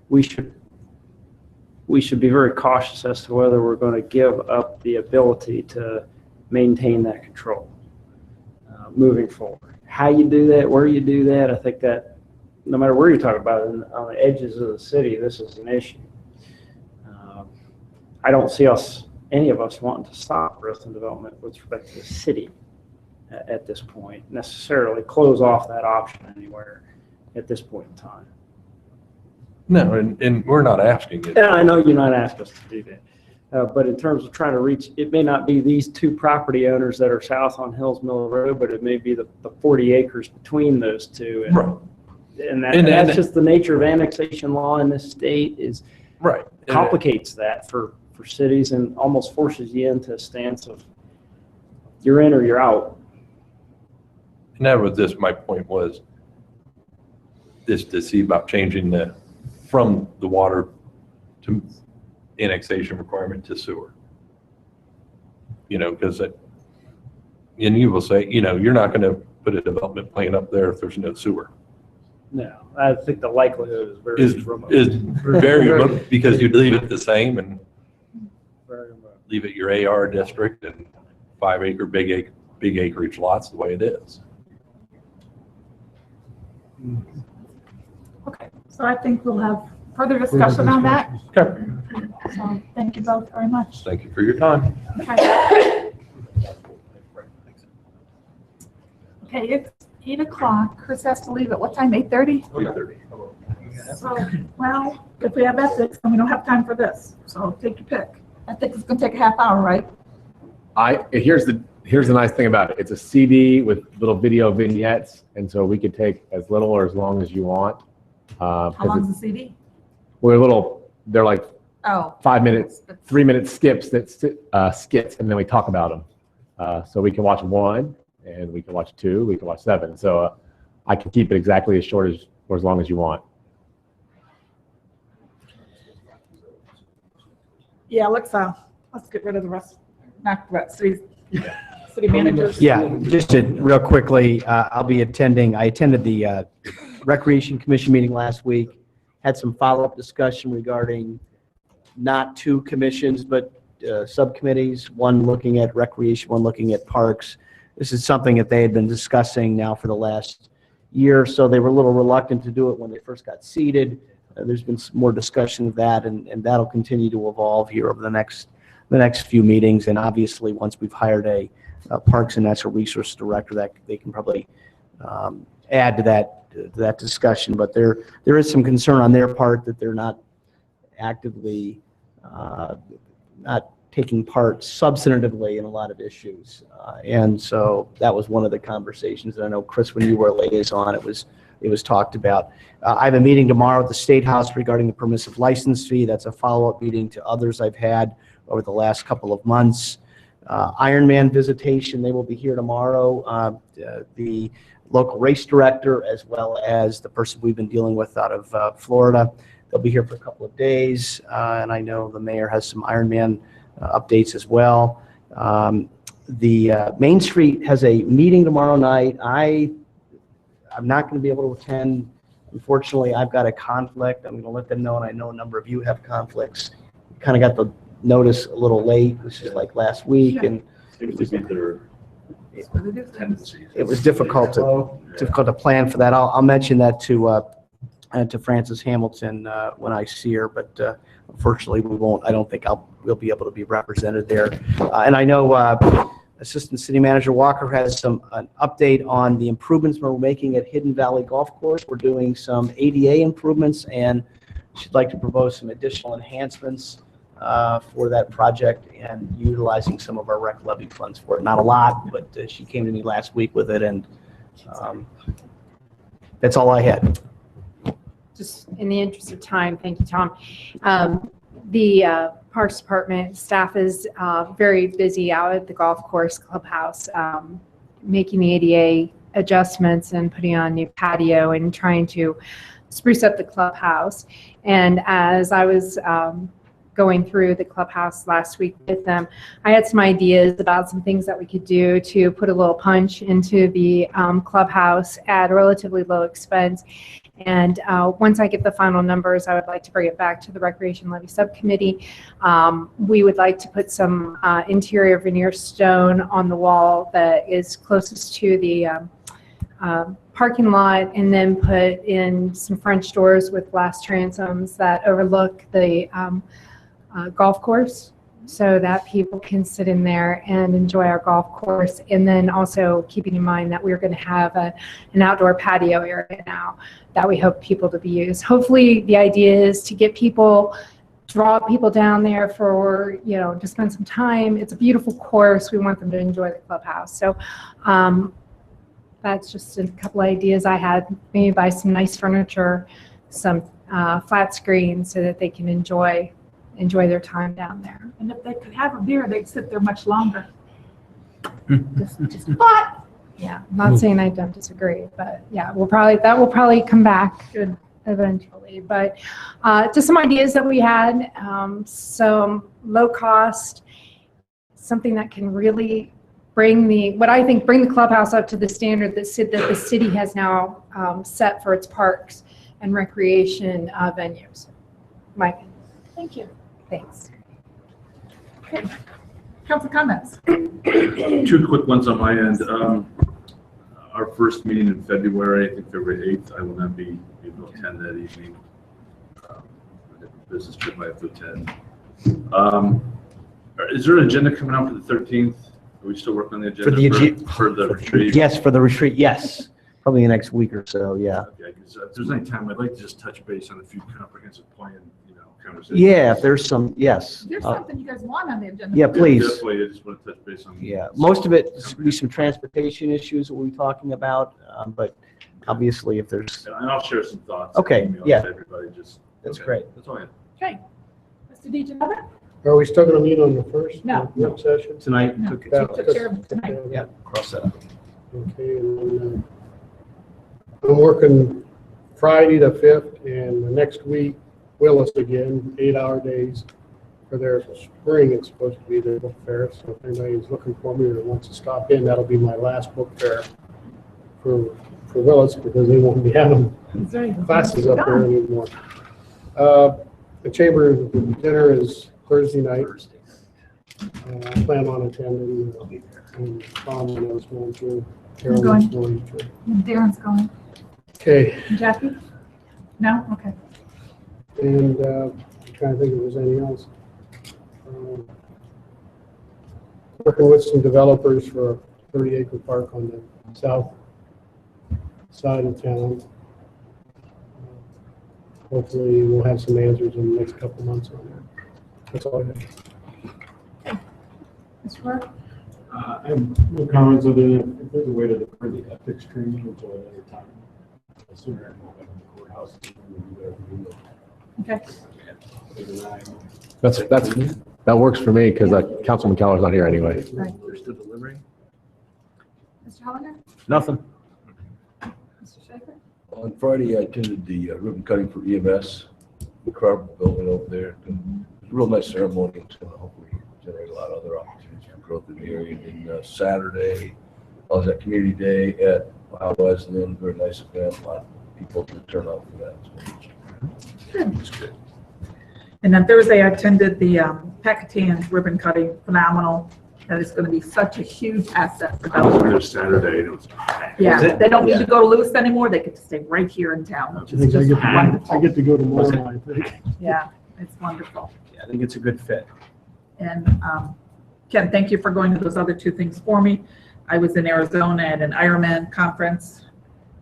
we should be very cautious as to whether we're going to give up the ability to maintain that control moving forward. How you do that, where you do that, I think that no matter where you're talking about it, on the edges of the city, this is an issue. I don't see any of us wanting to stop growth and development with respect to the city at this point, necessarily close off that option anywhere at this point in time. No, and we're not asking it. Yeah, I know you're not asking us to do that. But in terms of trying to reach, it may not be these two property owners that are south on Hills Mill Road, but it may be the 40 acres between those two. And, right. And that's just the nature of annexation law in this state is right. Complicates that for cities and almost forces you into a stance of you're in or you're out. And that was my point was this to see about changing from the water to annexation requirement to sewer. Because and you will say, you're not going to put a development plan up there if there's no sewer. No, I think the likelihood is remote. Is very remote because you leave it the same and leave it your AR district and 5 acre big acreage lots the way it is. Okay, so I think we'll have further discussion on that. Okay. So thank you both very much. Thank you for your time. Okay, it's 8 o'clock. Chris has to leave at what time, 8:30? 8:30. So, well, if we have ethics, then we don't have time for this. So take your pick. I think it's gonna take a half hour, right? Here's the nice thing about it. It's a CD with little video vignettes, and so we could take as little or as long as you want. How long's the CD? They're like 5 minutes, 3 minute skips skits, and then we talk about them. So we can watch 1, and we can watch 2, we can watch 7. So I can keep it exactly as short as or as long as you want. Yeah, let's get rid of the rest, not the rest, city managers. Yeah, just to, real quickly, I attended the Recreation Commission meeting last week, had some follow-up discussion regarding not two commissions, but subcommittees, one looking at recreation, one looking at parks. This is something that they had been discussing now for the last year or so. They were a little reluctant to do it when they first got seated. There's been some more discussion of that, and that'll continue to evolve here over the next few meetings. And obviously, once we've hired a Parks and Natural Resource Director, that they can probably add to that discussion. But there is some concern on their part that they're not actively not taking part substantively in a lot of issues. And so that was one of the conversations that I know, Chris, when you were a liaison, it was talked about. I have a meeting tomorrow at the State House regarding the permissive license fee. That's a follow-up meeting to others I've had over the last couple of months. Ironman visitation, they will be here tomorrow. The local race director, as well as the person we've been dealing with out of Florida, they'll be here for a couple of days. And I know the mayor has some Ironman updates as well. The Main Street has a meeting tomorrow night. I'm not going to be able to attend. Unfortunately, I've got a conflict. I'm going to let them know, and I know a number of you have conflicts. Kind of got the notice a little late. This is like last week, and it was difficult to plan for that. I'll mention that to Frances Hamilton when I see her, but unfortunately we won't. I don't think we'll be able to be represented there. And I know Assistant City Manager Walker has an update on the improvements we're making at Hidden Valley Golf Course. We're doing some ADA improvements, and she'd like to propose some additional enhancements for that project and utilizing some of our rec levy funds for it. Not a lot, but she came to me last week with it, and that's all I had. Just in the interest of time, thank you, Tom. The Parks Department staff is very busy out at the golf course clubhouse, making the ADA adjustments and putting on new patio and trying to spruce up the clubhouse. And as I was going through the clubhouse last week with them, I had some ideas about some things that we could do to put a little punch into the clubhouse at a relatively low expense. And once I get the final numbers, I would like to bring it back to the Recreation Levy Subcommittee. We would like to put some interior veneer stone on the wall that is closest to the parking lot, and then put in some French doors with glass transoms that overlook the golf course, so that people can sit in there and enjoy our golf course. And then also keeping in mind that we're going to have an outdoor patio area now that we hope people to be used. Hopefully the idea is to get people, draw people down there for, to spend some time. It's a beautiful course. We want them to enjoy the clubhouse. So that's just a couple ideas I had. Maybe buy some nice furniture, some flat screens, so that they can enjoy their time down there. And if they could have a beer, they'd sit there much longer. just But yeah, I'm not saying I don't disagree, but yeah, that will probably come back eventually. But just some ideas that we had, some low cost, something that can really bring the clubhouse up to the standard that the city has now set for its parks and recreation venues. My opinion. Thank you. Thanks. Okay. Council comments. Two quick ones on my end. Our first meeting in February, I think February 8th, I will not be able to attend that evening. Business trip I have to attend. Is there an agenda coming out for the 13th? Are we still working on the agenda for the retreat? Yes, for the retreat, yes. Probably the next week or so, yeah. Okay, because if there's any time, I'd like to just touch base on a few comprehensive plan, conversations. Yeah, if there's some, yes. There's something you guys want on the agenda. Yeah, please. Definitely, I just want to touch base on. Yeah, most of it will be some transportation issues that we'll be talking about, but obviously if there's. And I'll share some thoughts. Okay, Email yeah. to everybody, That's okay. great. That's all I have. Okay. Mr. DeGenova? Are we still going to meet on the first? No. Work session? Tonight, No. took Yeah. Took care of it tonight. yeah, cross that out. Okay, and then I'm working Friday the 5th, and the next week, Willis again, 8-hour days, for their spring, it's supposed to be their book fair. So if anybody's looking for me or wants to stop in, that'll be my last book fair for Willis, because they won't be having classes up there anymore. The chamber dinner is Thursday night. I plan on attending, and Tom knows going to, Carolyn's going to. Darren's going. Okay, Jackie? No? Okay. and I'm trying to think if there's anything else. Working with some developers for a 30-acre park on the south side of town. Hopefully, we'll have some answers in the next couple of months on that. That's all I have. Mr. Rourke? I have no comments other than if there's a way to defer the ethics training until another time. Sooner than in the courthouse. Okay. That works for me because Councilman Keller's not here anyway. Right. They're still delivering? Mr. Hollinger? Nothing. Mr. Schaefer? On Friday, I attended the ribbon cutting for EMS, the Crawford building over there. It was a real nice ceremony. It's going to hopefully generate a lot of other opportunities for growth in the area. And then Saturday, I was at Community Day at Ohio Wesleyan, very nice event, a lot of people to turn out for that. Good. And then Thursday, I attended the Packatans ribbon cutting, phenomenal. That is going to be such a huge asset for I was Delaware. there Saturday, and it was packed. Yeah, they don't need to go to Lewis anymore. They get to stay right here in town, which I is think just I wonderful. get to go tomorrow, I think. Yeah, it's wonderful. Yeah, I think it's a good fit. And Ken, thank you for going to those other two things for me. I was in Arizona at an Ironman conference.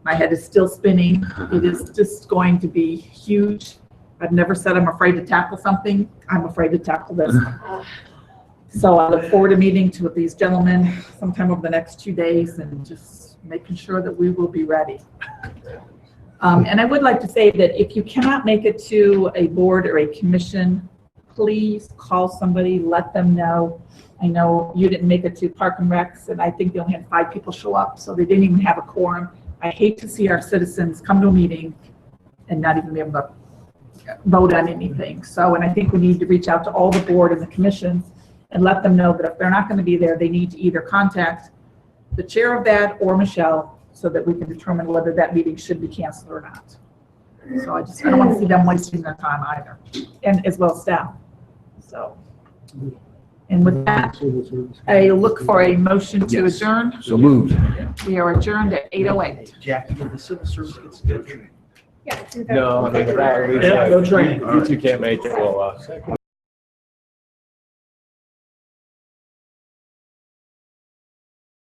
My head is still spinning. It is just going to be huge. I've never said I'm afraid to tackle something. I'm afraid to tackle this. So I look forward to meeting with these gentlemen sometime over the next 2 days and just making sure that we will be ready. And I would like to say that if you cannot make it to a board or a commission, please call somebody, let them know. I know you didn't make it to Park and Recs, and I think they only had 5 people show up, so they didn't even have a quorum. I hate to see our citizens come to a meeting and not even be able to vote on anything. So, and I think we need to reach out to all the board and the commissions and let them know that if they're not going to be there, they need to either contact the chair of that or Michelle so that we can determine whether that meeting should be canceled or not. So I don't want to see them wasting their time either, and as well as staff. So, and with that, I look for a motion to Yes. adjourn. So moved. We are adjourned at 8:08. Jackie, did the civil service gets good? Yeah. No, Yeah, no training. You two can't make it. Well,